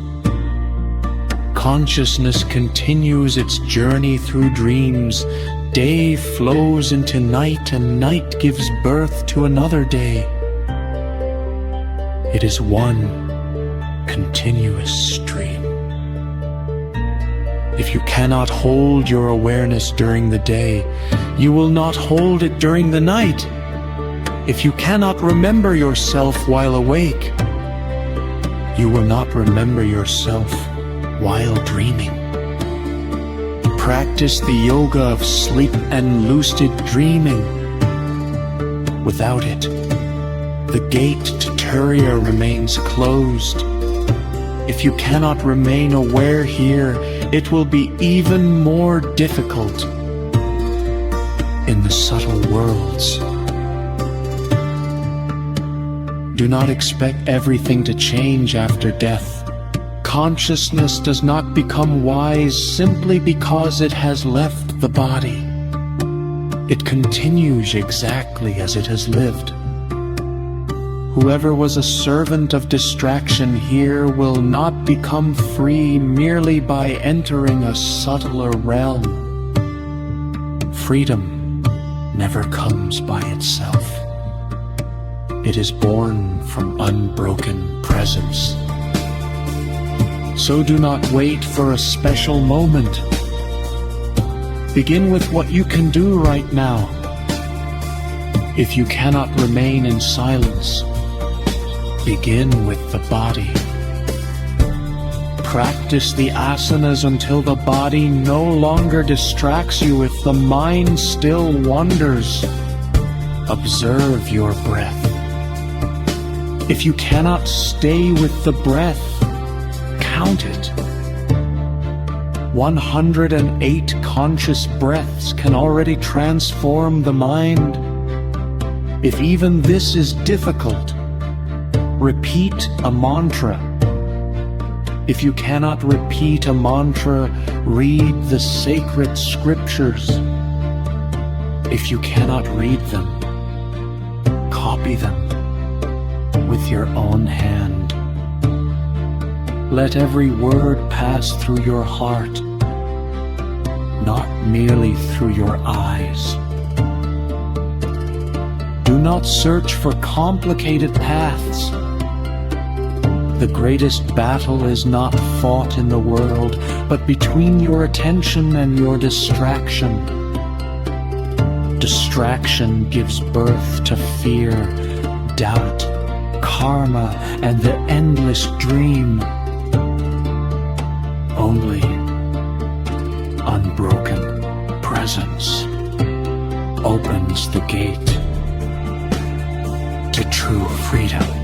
Consciousness continues its journey through dreams. Day flows into night, and night gives birth to another day. It is one continuous stream. If you cannot hold your awareness during the day, you will not hold it during the night. If you cannot remember yourself while awake, you will not remember yourself while dreaming. Practice the yoga of sleep and lucid dreaming. Without it, the gate to Turiya remains closed. If you cannot remain aware here, it will be even more difficult in the subtle worlds. Do not expect everything to change after death. Consciousness does not become wise simply because it has left the body. It continues exactly as it has lived. Whoever was a servant of distraction here will not become free merely by entering a subtler realm. Freedom never comes by itself. It is born from unbroken presence. So do not wait for a special moment. Begin with what you can do right now. If you cannot remain in silence, begin with the body. Practice the asanas until the body no longer distracts you if the mind still wanders. Observe your breath. If you cannot stay with the breath, count it. 108 conscious breaths can already transform the mind. If even this is difficult, repeat a mantra. If you cannot repeat a mantra, read the sacred scriptures. If you cannot read them, copy them with your own hand. Let every word pass through your heart, not merely through your eyes. Do not search for complicated paths. The greatest battle is not fought in the world, but between your attention and your distraction. Distraction gives birth to fear, doubt, karma, and the endless dream. Only unbroken presence opens the gate to true freedom.